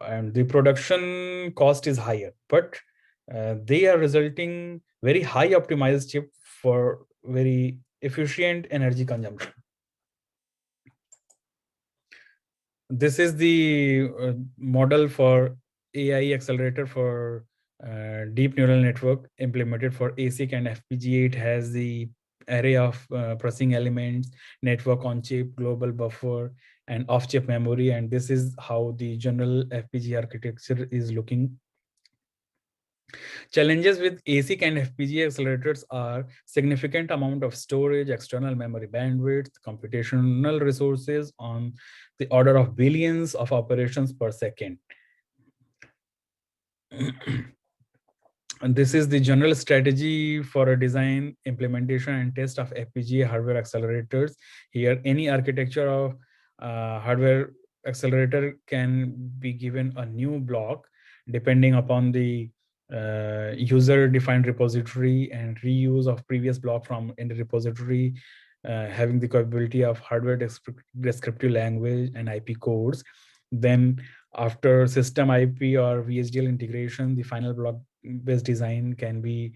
and the production cost is higher, but they are resulting very high optimized chip for very efficient energy consumption. This is the model for AI accelerator for deep neural network implemented for ASIC and FPGA. It has the array of processing elements, network on chip, global buffer, and off chip memory. And this is how the general FPGA architecture is looking. Challenges with ASIC and FPGA accelerators are significant amount of storage, external memory bandwidth, computational resources on the order of billions of operations per second. And this is the general strategy for a design, implementation, and test of FPGA hardware accelerators. Here, any architecture of hardware accelerator can be given a new block depending upon the user-defined repository and reuse of previous block from in the repository, having the capability of hardware descriptive language and IP codes. Then after system IP or VHDL integration, the final block-based design can be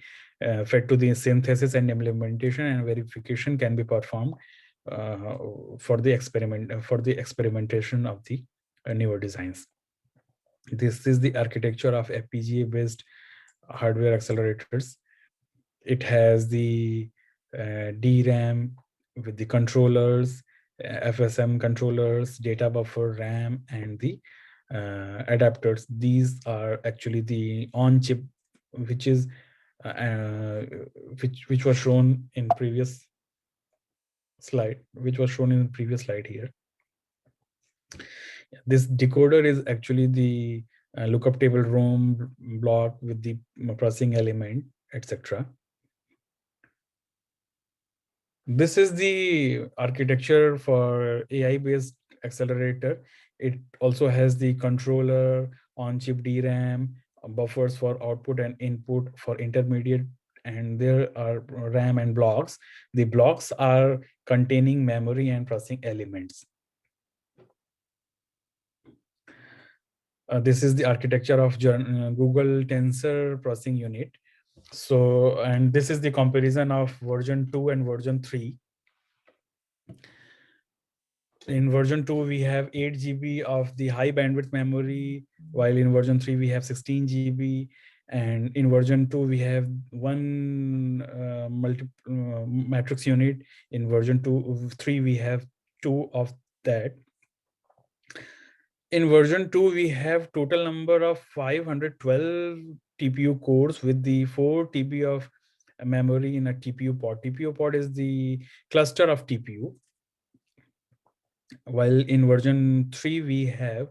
fed to the synthesis and implementation, and verification can be performed for the experimentation of the newer designs. This is the architecture of FPGA-based hardware accelerators. It has the DRAM with the controllers, FSM controllers, data buffer, RAM, and the adapters. These are actually the on-chip, which is which was shown in previous slide, here. This decoder is actually the lookup table ROM block with the processing element, etc. This is the architecture for AI-based accelerator. It also has the controller, on-chip DRAM, buffers for output and input for intermediate, and there are RAM and blocks. The blocks are containing memory and processing elements. This is the architecture of Google Tensor Processing Unit. So, and this is the comparison of version 2 and version 3. In version 2, we have 8 GB of the high bandwidth memory, while in version 3, we have 16 GB. And in version 2, we have one matrix unit. In version 3, we have 2 of that. In version 2, we have total number of 512 TPU cores with the 4 TB of memory in a TPU pod. TPU pod is the cluster of TPU. While in version 3, we have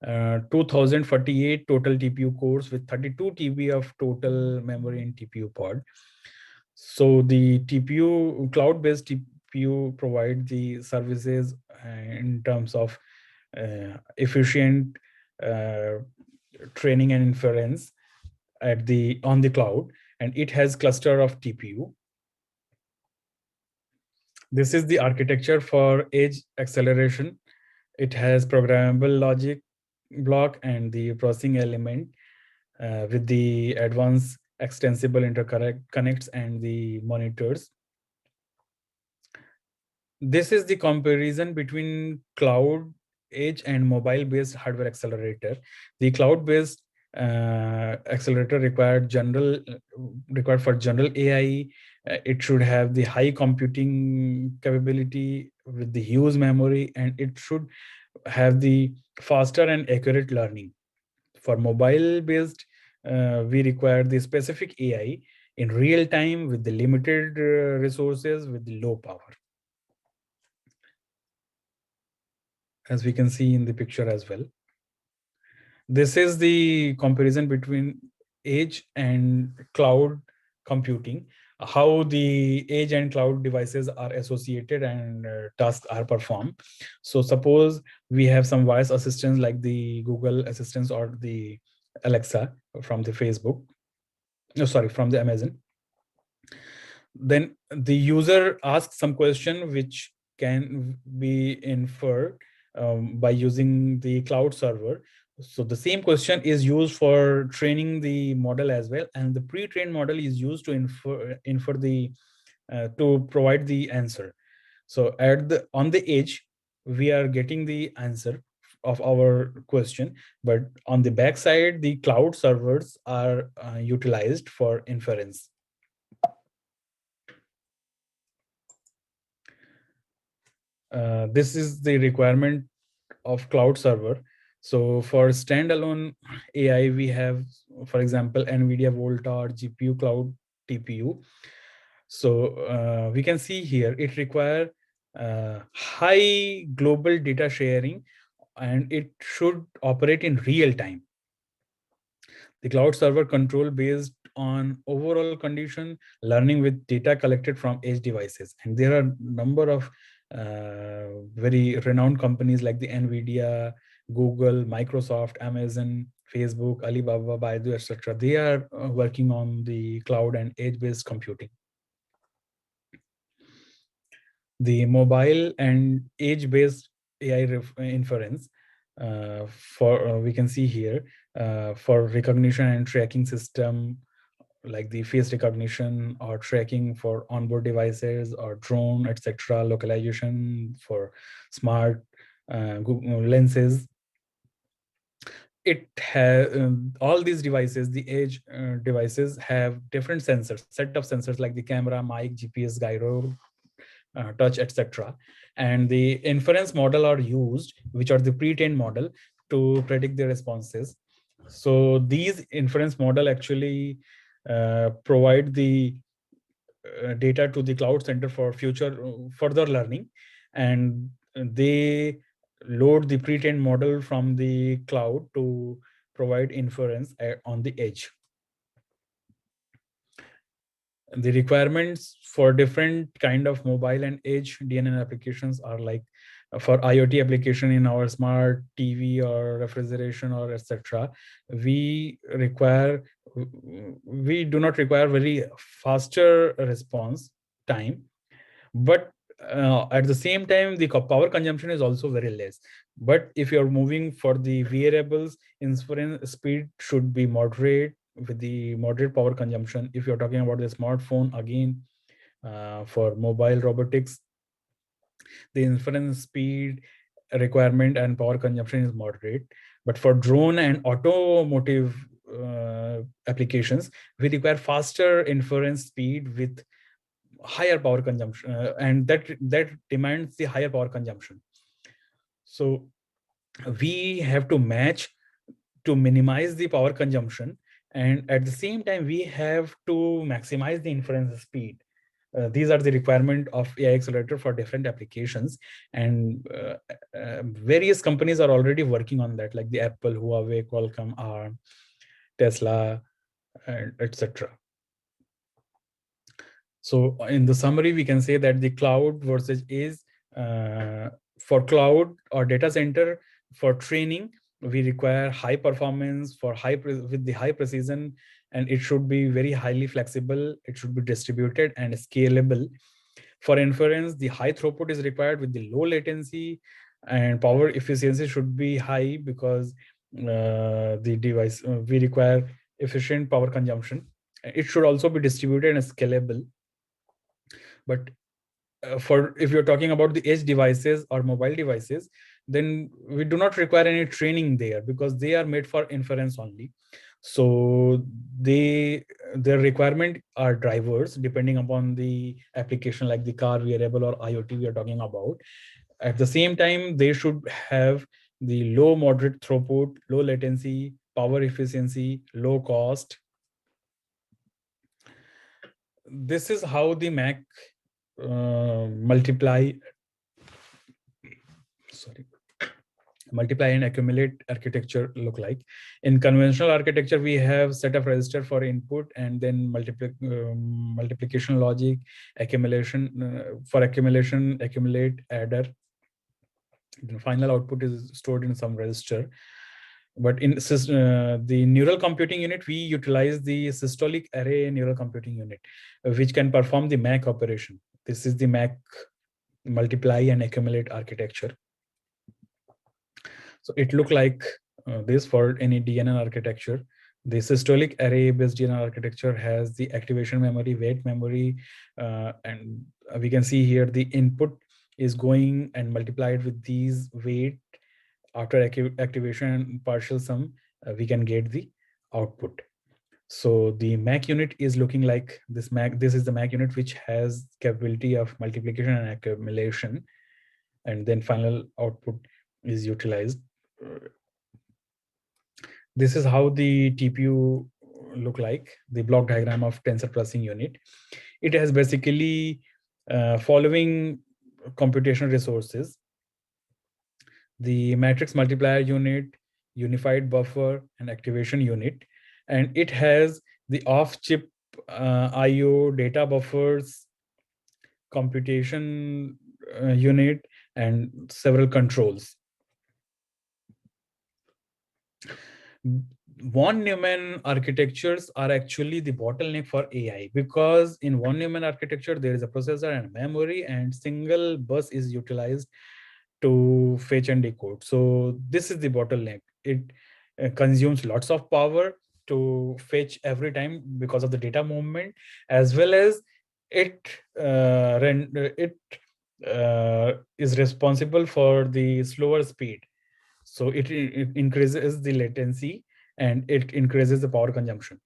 2048 total TPU cores with 32 TB of total memory in TPU pod. So the TPU, cloud-based TPU provide the services in terms of efficient training and inference on the cloud, and it has cluster of TPU. This is the architecture for edge acceleration. It has programmable logic block and the processing element. with the advanced extensible interconnects and the monitors. This is the comparison between cloud, edge, and mobile-based hardware accelerator. The cloud-based accelerator required for general AI. It should have the high computing capability with the huge memory, and it should have the faster and accurate learning. For mobile-based, we require the specific AI in real time with the limited resources with the low power. As we can see in the picture as well. This is the comparison between edge and cloud computing, how the edge and cloud devices are associated and tasks are performed. So suppose we have some voice assistants like the Google Assistants or the Alexa from the Facebook, no, sorry, from the Amazon. Then the user asks some question which can be inferred by using the cloud server. So the same question is used for training the model as well, and the pre-trained model is used to infer the to provide the answer. So on the edge, we are getting the answer of our question, but on the backside, the cloud servers are utilized for inference. This is the requirement of cloud server. So for standalone AI, we have, for example, NVIDIA Volta or GPU Cloud TPU. So we can see here it requires high global data sharing, and it should operate in real time. The cloud server control based on overall condition, learning with data collected from edge devices. And there are a number of very renowned companies like the NVIDIA, Google, Microsoft, Amazon, Facebook, Alibaba, Baidu, etc. They are working on the cloud and edge-based computing. The mobile and edge-based AI inference we can see here for recognition and tracking system like the face recognition or tracking for onboard devices or drone, etc. Localization for smart lenses. It has all these devices, the edge devices have different sensors, set of sensors like the camera, mic, GPS, gyro, touch, etc. And the inference model are used, which are the pre-trained model to predict the responses. So these inference model actually provide the data to the cloud center for future further learning, and they load the pre-trained model from the cloud to provide inference on the edge. The requirements for different kind of mobile and edge DNN applications are like for IoT application in our smart TV or refrigeration or etc. We do not require very faster response time, but at the same time the power consumption is also very less. But if you're moving for the wearables, inference speed should be moderate with the moderate power consumption. If you're talking about the smartphone, again, for mobile robotics, the inference speed requirement and power consumption is moderate. But for drone and automotive applications, we require faster inference speed with higher power consumption, and that demands the higher power consumption. So we have to match to minimize the power consumption, and at the same time we have to maximize the inference speed. These are the requirement of AI accelerator for different applications, and various companies are already working on that, like the Apple, Huawei, Qualcomm, ARM, Tesla, etc. So in the summary, we can say that the cloud versus is for cloud or data center, for training, we require high performance for with the high precision, and it should be very highly flexible. It should be distributed and scalable. For inference, the high throughput is required with the low latency, and power efficiency should be high because the device we require efficient power consumption. It should also be distributed and scalable. But for if you're talking about the edge devices or mobile devices, then we do not require any training there because they are made for inference only. So their requirement are drivers depending upon the application, like the car, wearable, or IoT we are talking about. At the same time, they should have the low moderate throughput, low latency, power efficiency, low cost. This is how the Mac multiply and accumulate architecture look like. In conventional architecture, we have set of register for input and then multiplication logic, accumulation for accumulation, accumulate, adder. The final output is stored in some register. But in the neural computing unit, we utilize the systolic array neural computing unit, which can perform the MAC operation. This is the MAC multiply and accumulate architecture. So it look like this for any DNN architecture. The systolic array-based DNN architecture has the activation memory, wait memory, and we can see here the input is going and multiplied with these wait. After activation and partial sum, we can get the output. So the MAC unit is looking like this. This is the MAC unit which has capability of multiplication and accumulation, and then final output is utilized. This is how the TPU look like, the block diagram of tensor processing unit. It has basically following computational resources: the matrix multiplier unit, unified buffer, and activation unit. And it has the off-chip IO data buffers, computation unit, and several controls. Von Neumann architectures are actually the bottleneck for AI, because in von Neumann architecture, there is a processor and memory, and single bus is utilized to fetch and decode. So this is the bottleneck. It consumes lots of power to fetch every time because of the data movement, as well as it is responsible for the slower speed. So it increases the latency and it increases the power consumption,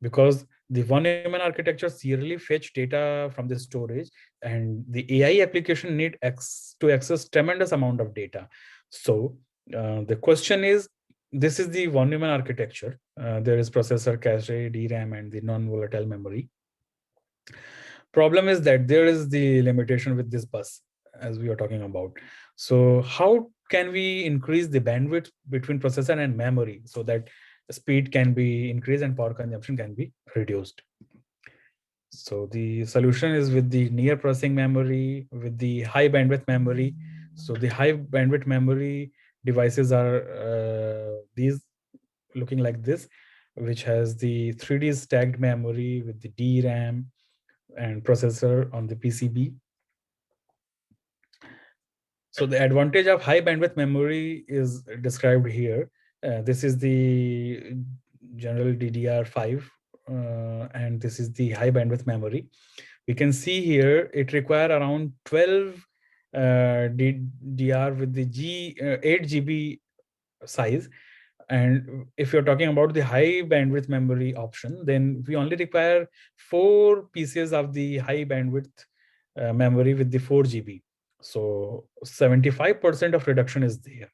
because the von Neumann architecture serially fetch data from the storage, and the AI application need to access tremendous amount of data. So the question is, this is the von Neumann architecture. There is processor, cache, DRAM, and the non-volatile memory. Problem is that there is the limitation with this bus, as we are talking about. So how can we increase the bandwidth between processor and memory so that speed can be increased and power consumption can be reduced? So the solution is with the near processing memory, with the high bandwidth memory. So the high bandwidth memory devices are these looking like this, which has the 3D stacked memory with the DRAM and processor on the PCB. So the advantage of high bandwidth memory is described here. This is the general DDR5, and this is the high bandwidth memory. We can see here it require around 12 DDR with the 8 GB size. And if you're talking about the high bandwidth memory option, then we only require 4 pieces of the high bandwidth memory with the 4 GB. So 75% of reduction is there.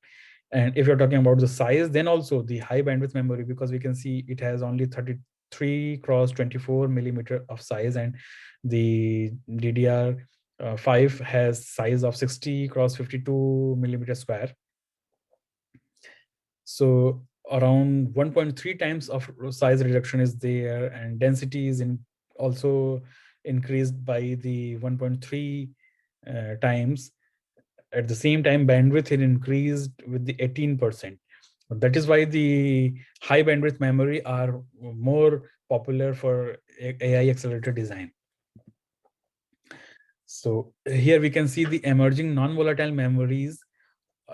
And if you're talking about the size, then also the high bandwidth memory, because we can see it has only 33 cross 24 millimeter of size, and the DDR5 has size of 60 cross 52 millimeter square. So around 1.3 times of size reduction is there, and density is also increased by the 1.3 times. At the same time, bandwidth is increased with the 18%. That is why the high bandwidth memory are more popular for AI accelerator design. So here we can see the emerging non-volatile memories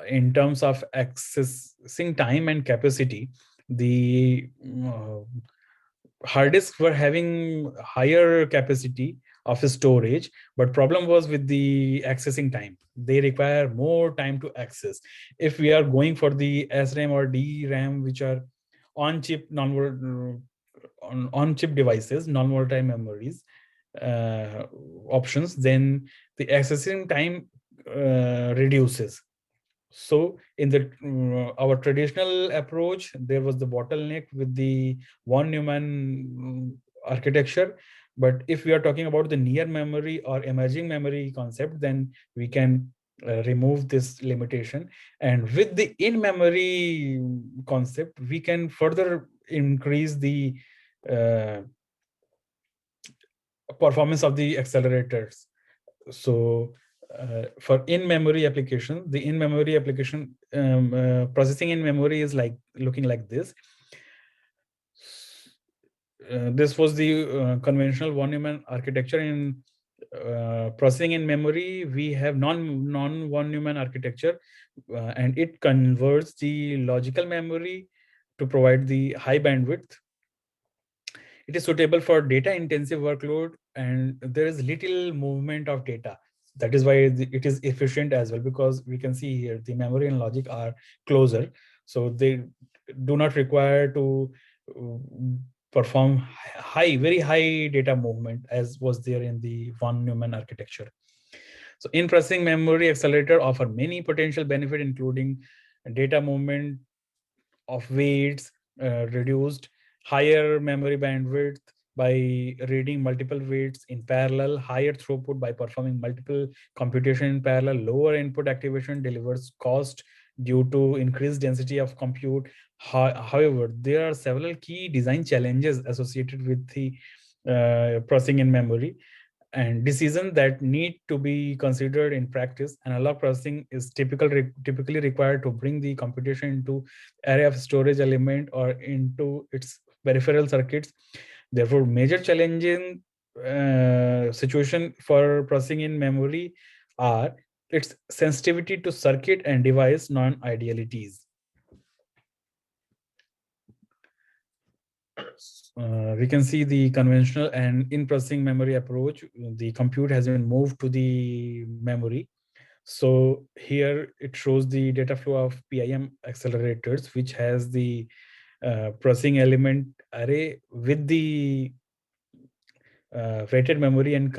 in terms of accessing time and capacity. The hard disks were having higher capacity of storage, but problem was with the accessing time. They require more time to access. If we are going for the SRAM or DRAM, which are on chip on chip devices, non-volatile memories options, then the accessing time reduces. So in the our traditional approach, there was the bottleneck with the von Neumann architecture. But if we are talking about the near memory or emerging memory concept, then we can remove this limitation. And with the in-memory concept, we can further increase the uh, performance of the accelerators. So for in-memory application, the in-memory application processing in memory is like looking like this. This was the conventional von Neumann architecture. In processing in memory, we have non von Neumann architecture, and it converts the logical memory to provide the high bandwidth. It is suitable for data intensive workload, and there is little movement of data. That is why it is efficient as well, because we can see here the memory and logic are closer, so they do not require to uh, perform very high data movement as was there in the von Neumann architecture. So in processing memory, accelerator offer many potential benefit, including data movement of weights reduced, higher memory bandwidth by reading multiple weights in parallel, higher throughput by performing multiple computation in parallel, lower input activation delivers cost due to increased density of compute. However, there are several key design challenges associated with the processing in memory and decisions that need to be considered in practice. Analog processing is typically required to bring the computation into array of storage element or into its peripheral circuits. Therefore, major challenging situation for processing in memory are its sensitivity to circuit and device non-idealities. We can see the conventional and in processing memory approach. The compute has been moved to the memory. So here it shows the data flow of PIM accelerators, which has the processing element array with the weighted memory and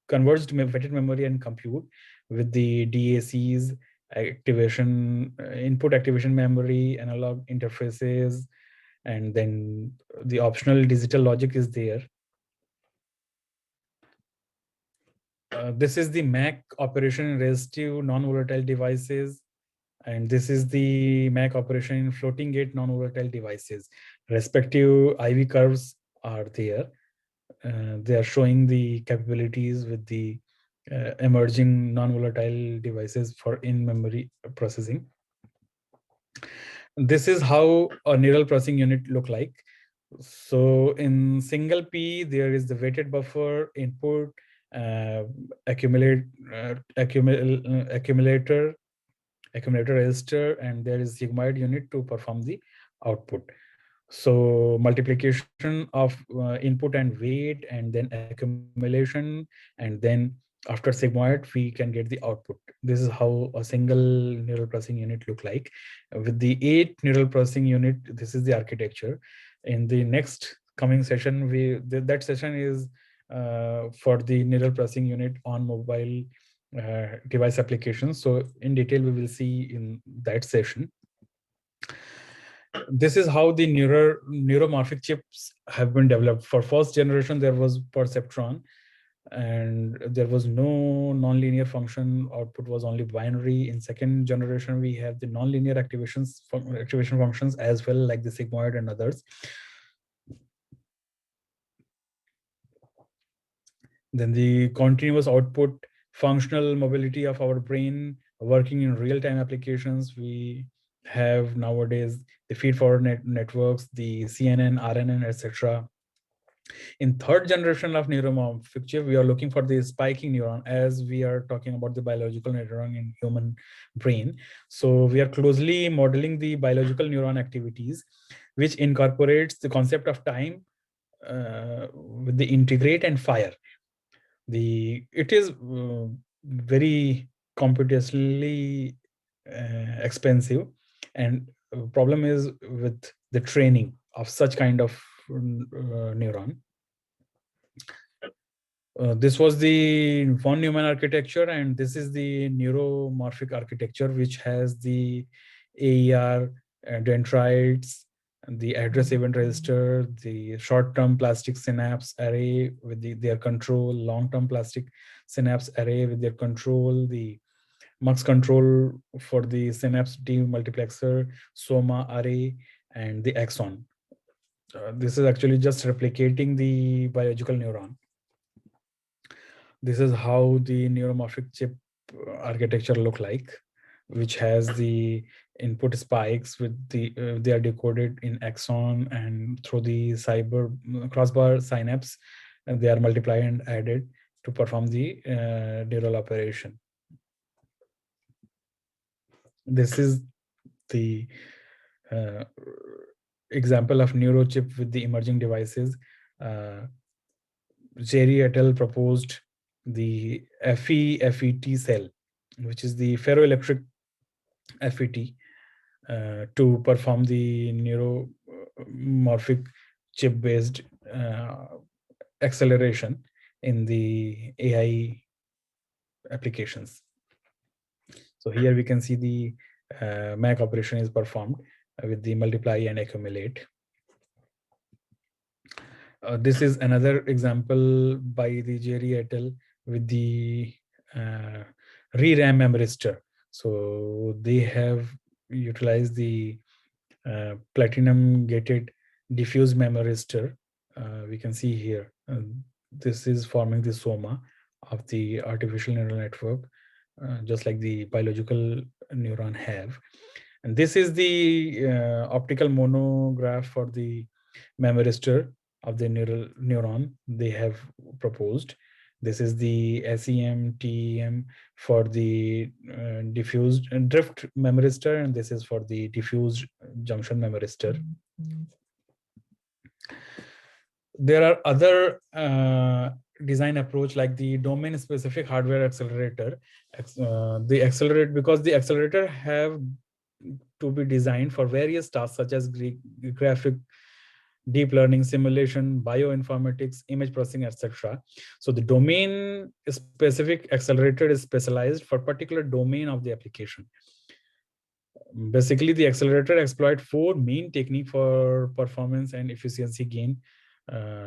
converged weighted memory and compute with the DACs, activation, input activation memory, analog interfaces, and then the optional digital logic is there. This is the MAC operation in resistive non-volatile devices, and this is the MAC operation in floating gate non-volatile devices. Respective IV curves are there. They are showing the capabilities with the emerging non-volatile devices for in-memory processing. This is how a neural processing unit look like. So in single P, there is the weighted buffer, input, accumulator register, and there is sigmoid unit to perform the output. So multiplication of input and weight, and then accumulation, and then after sigmoid we can get the output. This is how a single neural processing unit look like. With the 8 neural processing unit, this is the architecture. In the next coming session, that session is for the neural processing unit on mobile device applications. So in detail we will see in that session. This is how the neuromorphic chips have been developed. For first generation, there was perceptron, and there was no nonlinear function. Output was only binary. In second generation, we have the nonlinear activation functions as well, like the sigmoid and others. Then the continuous output, functional mobility of our brain working in real-time applications. We have nowadays the feed-forward networks, the CNN, RNN, etc. In third generation of neuromorphic chip, we are looking for the spiking neuron, as we are talking about the biological neuron in human brain. So we are closely modeling the biological neuron activities, which incorporates the concept of time with the integrate and fire. It is very computationally expensive, and problem is with the training of such kind of neuron. This was the von Neumann architecture, and this is the neuromorphic architecture, which has the AER dendrites, the address event register, the short-term plastic synapse array with their control, long-term plastic synapse array with their control, the mux control for the synapse demultiplexer, soma array, and the axon. This is actually just replicating the biological neuron. This is how the neuromorphic chip architecture look like, which has the input spikes with they are decoded in axon, and through the cyber crossbar synapse, and they are multiplied and added to perform the neural operation. This is the example of neurochip with the emerging devices. Jerry et al. Proposed the FE-FET cell, which is the ferroelectric FET, to perform the neuromorphic chip-based acceleration in the AI applications. So here we can see the MAC operation is performed with the multiply and accumulate. This is another example by the Jerry et al. With the ReRAM memristor. So they have utilized the platinum gated diffuse memristor. We can see here. This is forming the soma of the artificial neural network, just like the biological neuron have. And this is the optical monograph for the memristor of the neuron they have proposed. This is the SEM TEM for the diffused drift memristor, and this is for the diffused junction memristor. There are other design approach like the domain specific hardware accelerator. The accelerator, because the accelerator have to be designed for various tasks such as graphic, deep learning, simulation, bioinformatics, image processing, etc. So the domain specific accelerator is specialized for particular domain of the application. Basically, the accelerator exploit 4 main techniques for performance and efficiency gain,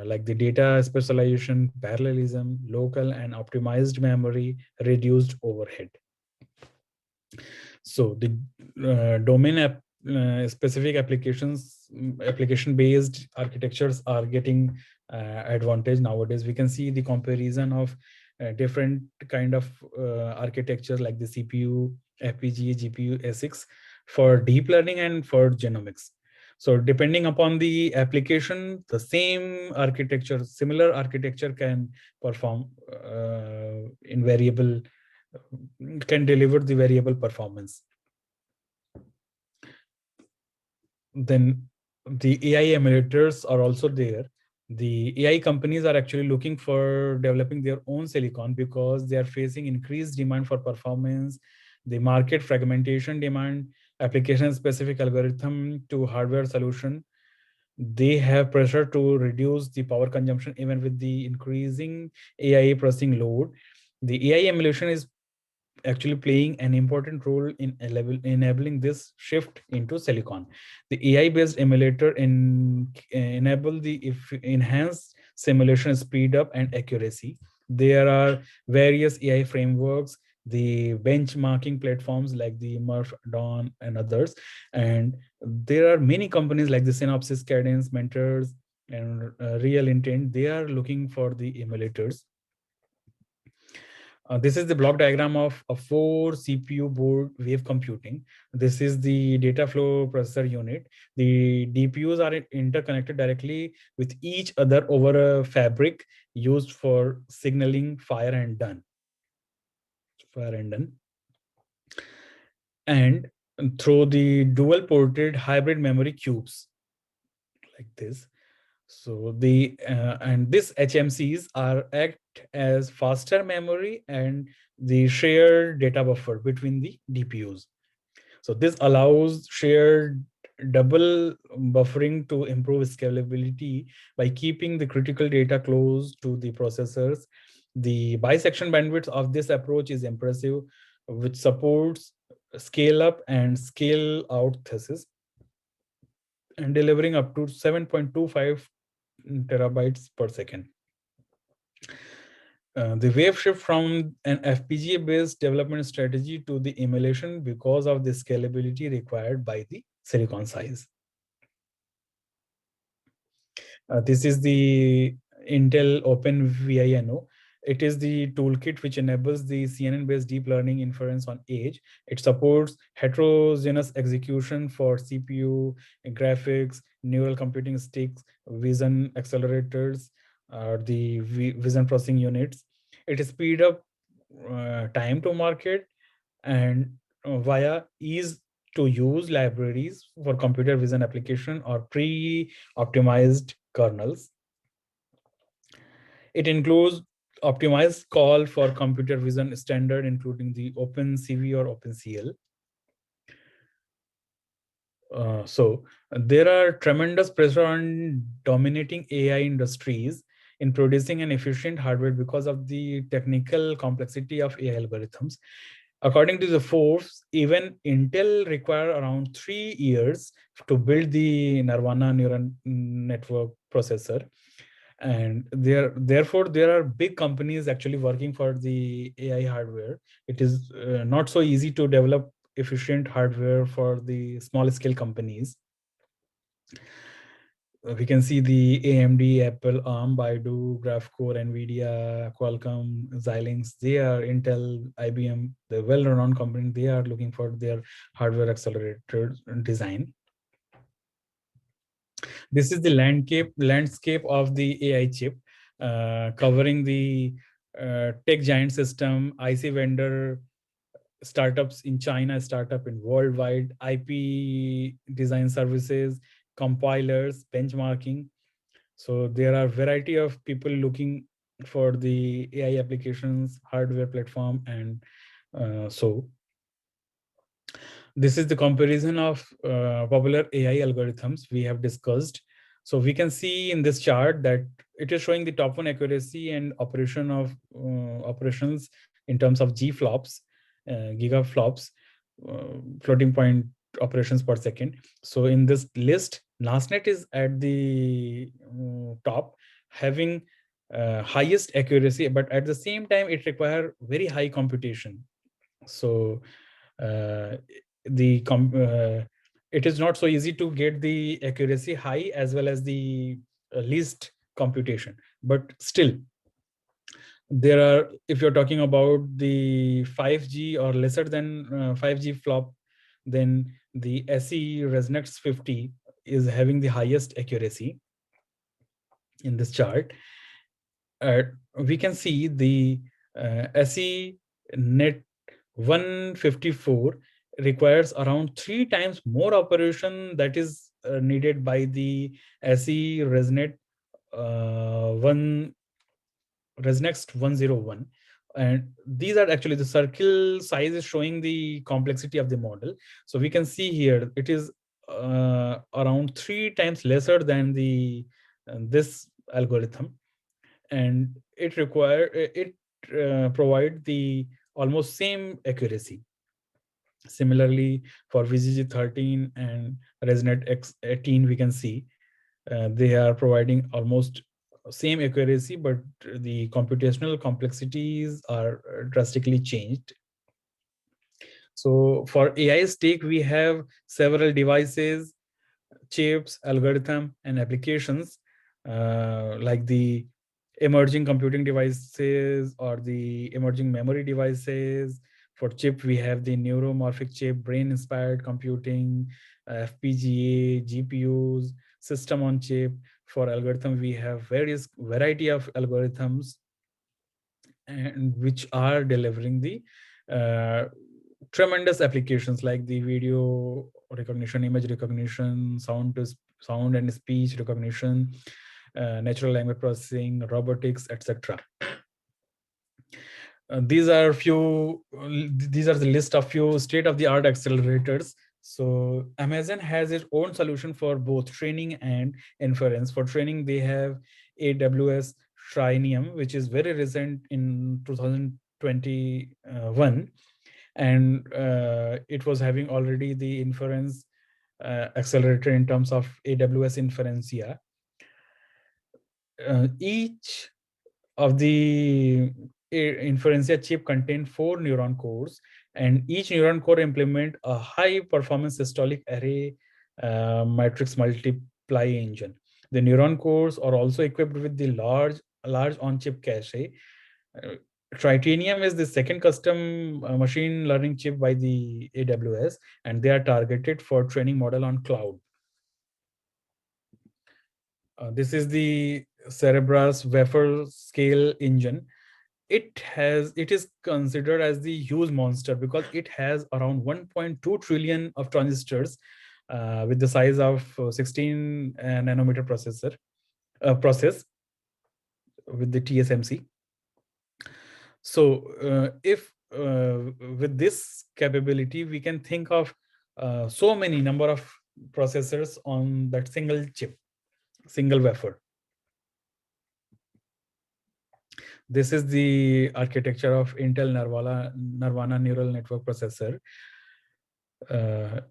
like the data specialization, parallelism, local and optimized memory, reduced overhead. So the domain specific application-based architectures are getting advantage nowadays. We can see the comparison of different kind of architecture like the CPU, FPGA, GPU, ASICs for deep learning and for genomics. So depending upon the application, the same architecture, similar architecture can perform in variable, can deliver the variable performance. Then the AI emulators are also there. The AI companies are actually looking for developing their own silicon because they are facing increased demand for performance, the market fragmentation demand, application-specific algorithm to hardware solution. They have pressure to reduce the power consumption even with the increasing AI processing load. The AI emulation is actually playing an important role in enabling this shift into silicon. The AI-based emulator enable the enhanced simulation speed up and accuracy. There are various AI frameworks, the benchmarking platforms like the Murph, Dawn, and others. And there are many companies like the Synopsys, Cadence, Mentors, and Real Intent. They are looking for the emulators. This is the block diagram of a 4 CPU board wave computing. This is the data flow processor unit. The DPUs are interconnected directly with each other over a fabric used for signaling fire and done. Fire and done. And through the dual ported hybrid memory cubes like this. So the and this HMCs are act as faster memory and the shared data buffer between the DPUs. So this allows shared double buffering to improve scalability by keeping the critical data close to the processors. The bisection bandwidth of this approach is impressive, which supports scale up and scale out thesis and delivering up to 7.25 terabytes per second. The wave shift from an FPGA-based development strategy to the emulation because of the scalability required by the silicon size. This is the Intel OpenVINO. It is the toolkit which enables the CNN-based deep learning inference on edge. It supports heterogeneous execution for CPU, graphics, neural computing sticks, vision accelerators, the vision processing units. It speed up time to market and via ease to use libraries for computer vision application or pre-optimized kernels. It includes optimized call for computer vision standard, including the OpenCV or OpenCL. So there are tremendous pressure on dominating AI industries in producing an efficient hardware because of the technical complexity of AI algorithms. According to the Forbes, even Intel require around 3 years to build the Nirvana neural network processor. And therefore, there are big companies actually working for the AI hardware. It is not so easy to develop efficient hardware for the small scale companies. We can see the AMD, Apple, ARM, Baidu, GraphCore, NVIDIA, Qualcomm, Xilinx. They are Intel, IBM, the well-renowned company. They are looking for their hardware accelerator design. This is the landscape of the AI chip, covering the tech giant system, IC vendor, startups in China, startup in worldwide, IP design services, compilers, benchmarking. So there are variety of people looking for the AI applications, hardware platform, and so this is the comparison of popular AI algorithms we have discussed. So we can see in this chart that it is showing the top one accuracy and operation of operations in terms of G flops, gigaflops, floating point operations per second. So in this list, NASNet is at the top, having highest accuracy, but at the same time, it requires very high computation. So uh, it is not so easy to get the accuracy high as well as the least computation, but still there are, if you're talking about the 5G or lesser than 5G flop, then the SE Resnex 50 is having the highest accuracy in this chart. We can see the SE net 154 requires around 3 times more operation that is needed by the SE ResNet 101. And these are actually the circle size is showing the complexity of the model. So we can see here it is around 3 times lesser than the this algorithm, and it provide the almost same accuracy. Similarly, for VGG 13 and ResNet X18, we can see they are providing almost same accuracy, but the computational complexities are drastically changed. So for AI stake, we have several devices, chips, algorithm, and applications like the emerging computing devices or the emerging memory devices. For chip, we have the neuromorphic chip, brain-inspired computing, FPGA, GPUs, system on chip. For algorithm, we have various variety of algorithms, and which are delivering the uh, tremendous applications like the video recognition, image recognition, sound and speech recognition, natural language processing, robotics, etc. These are the list of few state-of-the-art accelerators. So Amazon has its own solution for both training and inference. For training, they have AWS Trinium, which is very recent in 2021, and it was having already the inference accelerator in terms of AWS Inferencia. Each of the Inferencia chip contain 4 neuron cores, and each neuron core implement a high performance systolic array matrix multiply engine. The neuron cores are also equipped with the large on-chip cache. Tritanium is the second custom machine learning chip by the AWS, and they are targeted for training model on cloud. This is the Cerebrus wafer scale engine. It is considered as the huge monster because it has around 1.2 trillion of transistors with the size of 16 nanometer process with the TSMC. So if with this capability, we can think of so many number of processors on that single chip, single wafer. This is the architecture of Intel Nirvana neural network processor.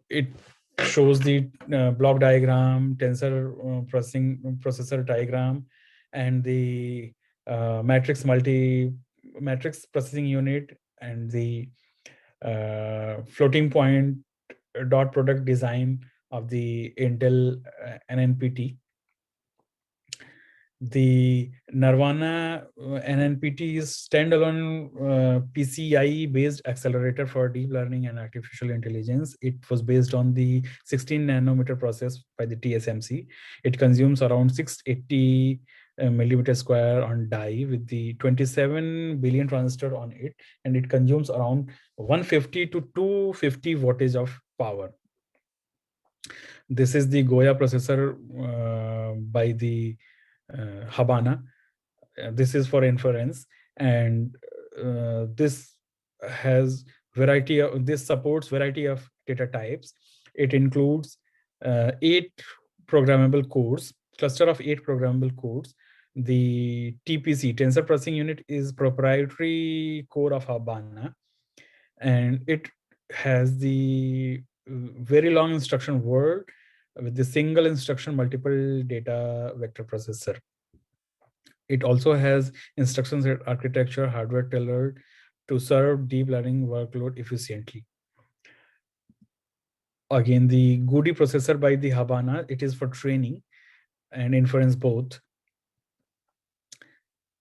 It shows the block diagram, tensor processor diagram, and the matrix processing unit, and the floating point dot product design of the Intel NNPT. The Nirvana NNPT is standalone PCI-based accelerator for deep learning and artificial intelligence. It was based on the 16 nanometer process by the TSMC. It consumes around 680 millimeter square on die with the 27 billion transistor on it, and it consumes around 150 to 250 wattage of power. This is the Goya processor by the Habana. This is for inference, and this supports variety of data types. It includes 8 programmable cores, cluster of 8 programmable cores. The TPC, tensor processing unit, is proprietary core of Habana, and it has the very long instruction word with the single instruction multiple data vector processor. It also has instructions architecture hardware tailored to serve deep learning workload efficiently. Again, the Goody processor by the Habana, it is for training and inference both.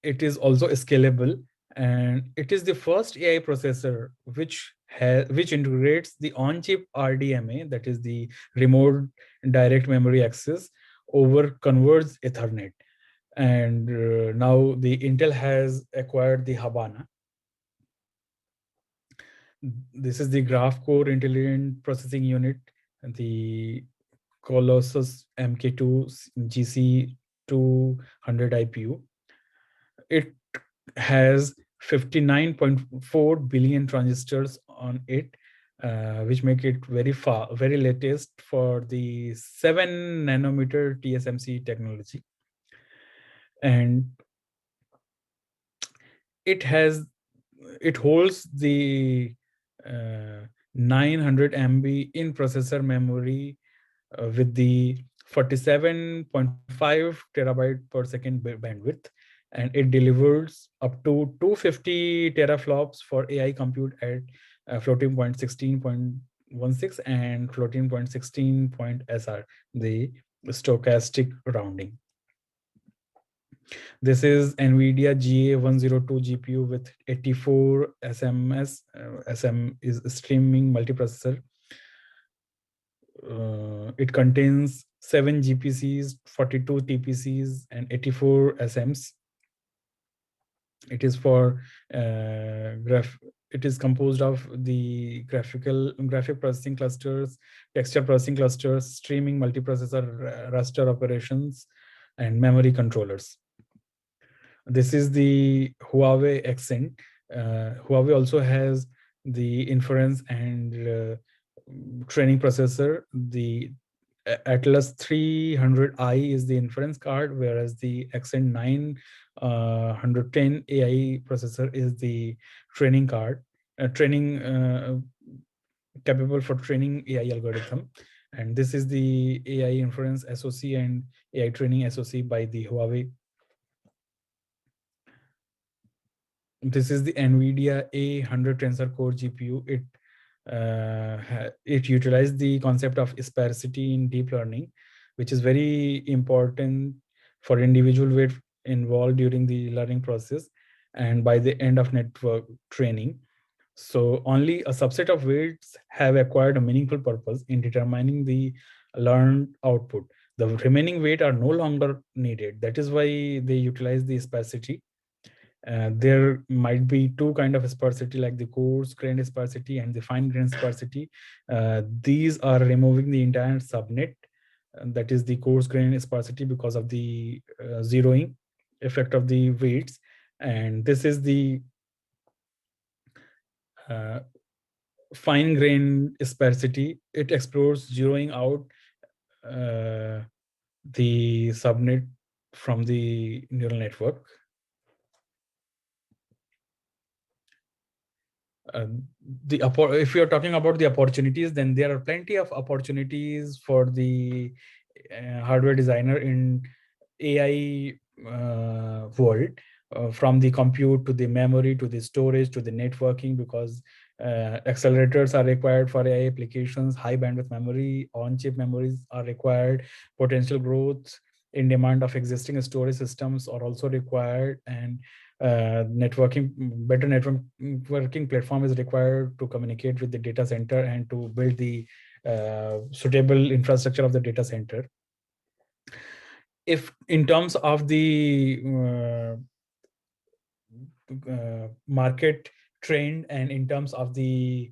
It is also scalable, and it is the first AI processor which integrates the on-chip RDMA, that is the remote direct memory access, over converged Ethernet. And now the Intel has acquired the Habana. This is the graph core intelligent processing unit, the Colossus MK2 GC200 IPU. It has 59.4 billion transistors on it, which make it very latest for the 7 nanometer TSMC technology. And it holds the 900 MB in processor memory with the 47.5 terabyte per second bandwidth, and it delivers up to 250 teraflops for AI compute at floating point 16.16 and floating point 16 point SR, the stochastic rounding. This is NVIDIA GA102 GPU with 84 SMS. SM is streaming multiprocessor. It contains 7 GPCs, 42 TPCs, and 84 SMs. It is for it is composed of the graphic processing clusters, texture processing clusters, streaming multiprocessor raster operations, and memory controllers. This is the Huawei Accent. Huawei also has the inference and training processor. The Atlas 300i is the inference card, whereas the Accent 910 AI processor is the training card, capable for training AI algorithm. And this is the AI inference SoC and AI training SoC by the Huawei. This is the NVIDIA A100 Tensor Core GPU. It utilized the concept of sparsity in deep learning, which is very important for individual weight involved during the learning process and by the end of network training. So only a subset of weights have acquired a meaningful purpose in determining the learned output. The remaining weight are no longer needed. That is why they utilize the sparsity. There might be two kind of sparsity, like the coarse grained sparsity and the fine grained sparsity. These are removing the entire subnet, that is the coarse grained sparsity, because of the zeroing effect of the weights. And this is the fine grained sparsity. It explores zeroing out the subnet from the neural network. If you're talking about the opportunities, then there are plenty of opportunities for the hardware designer in AI world, from the compute to the memory to the storage to the networking, because accelerators are required for AI applications. High bandwidth memory, on-chip memories are required. Potential growth in demand of existing storage systems are also required, and better networking platform is required to communicate with the data center and to build the suitable infrastructure of the data center. If in terms of the market trend and in terms of the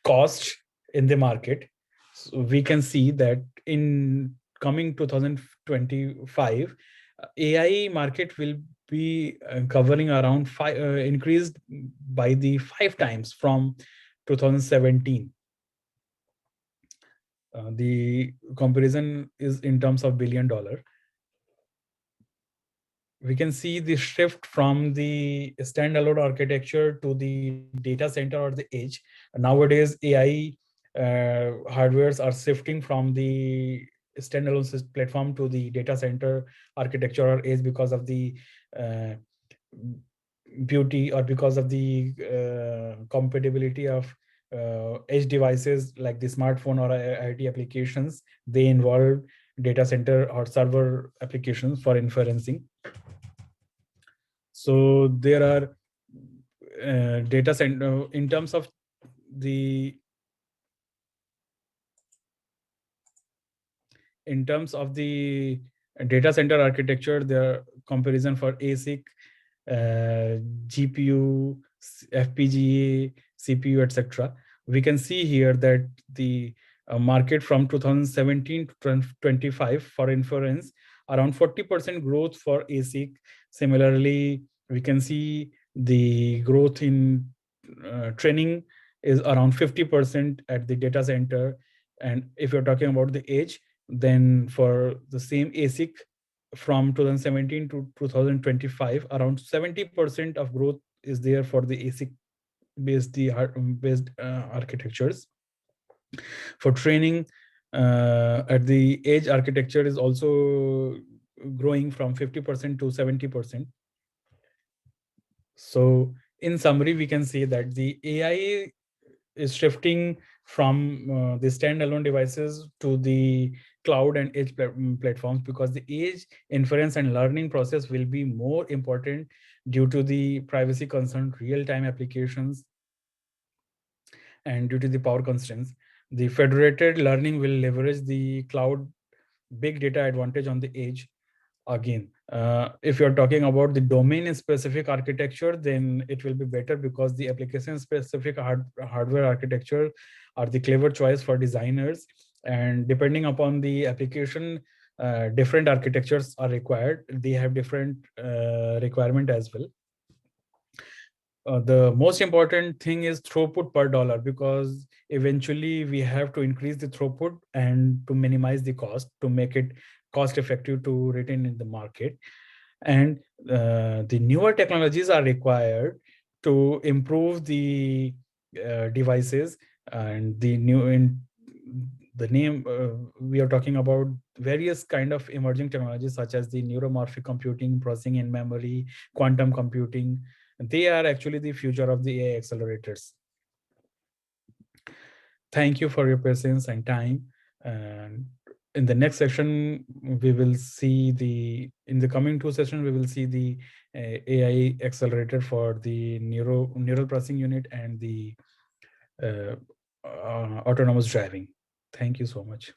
cost in the market, so we can see that in coming 2025, AI market will be covering around increased by the 5 times from 2017. The comparison is in terms of $1 billion. We can see the shift from the standalone architecture to the data center or the edge. Nowadays, AI hardwares are shifting from the standalone platform to the data center architecture or edge, because of the beauty, or because of the compatibility of edge devices like the smartphone or IoT applications. They involve data center or server applications for inferencing. So there are data center in terms of the data center architecture, the comparison for ASIC, GPU, FPGA, CPU, etc. We can see here that the market from 2017 to 2025 for inference, around 40% growth for ASIC. Similarly, we can see the growth in training is around 50% at the data center. And if you're talking about the edge, then for the same ASIC from 2017 to 2025, around 70% of growth is there for the ASIC based architectures. For training, at the edge, architecture is also growing from 50% to 70%. So in summary, we can say that the AI is shifting from the standalone devices to the cloud and edge platforms, because the edge inference and learning process will be more important due to the privacy concern, real-time applications, and due to the power constraints. The federated learning will leverage the cloud big data advantage on the edge. Again, if you're talking about the domain specific architecture, then it will be better, because the application specific hardware architecture are the clever choice for designers, and depending upon the application, different architectures are required. They have different requirement as well. The most important thing is throughput per dollar, because eventually we have to increase the throughput and to minimize the cost, to make it cost effective to retain in the market. And the newer technologies are required to improve the devices. And the new in the name we are talking about various kind of emerging technologies, such as the neuromorphic computing, processing in memory, quantum computing. They are actually the future of the AI accelerators. Thank you for your patience and time. And in the next session, we will see in the coming two sessions, we will see the AI accelerator for the neural processing unit and the autonomous driving. Thank you so much.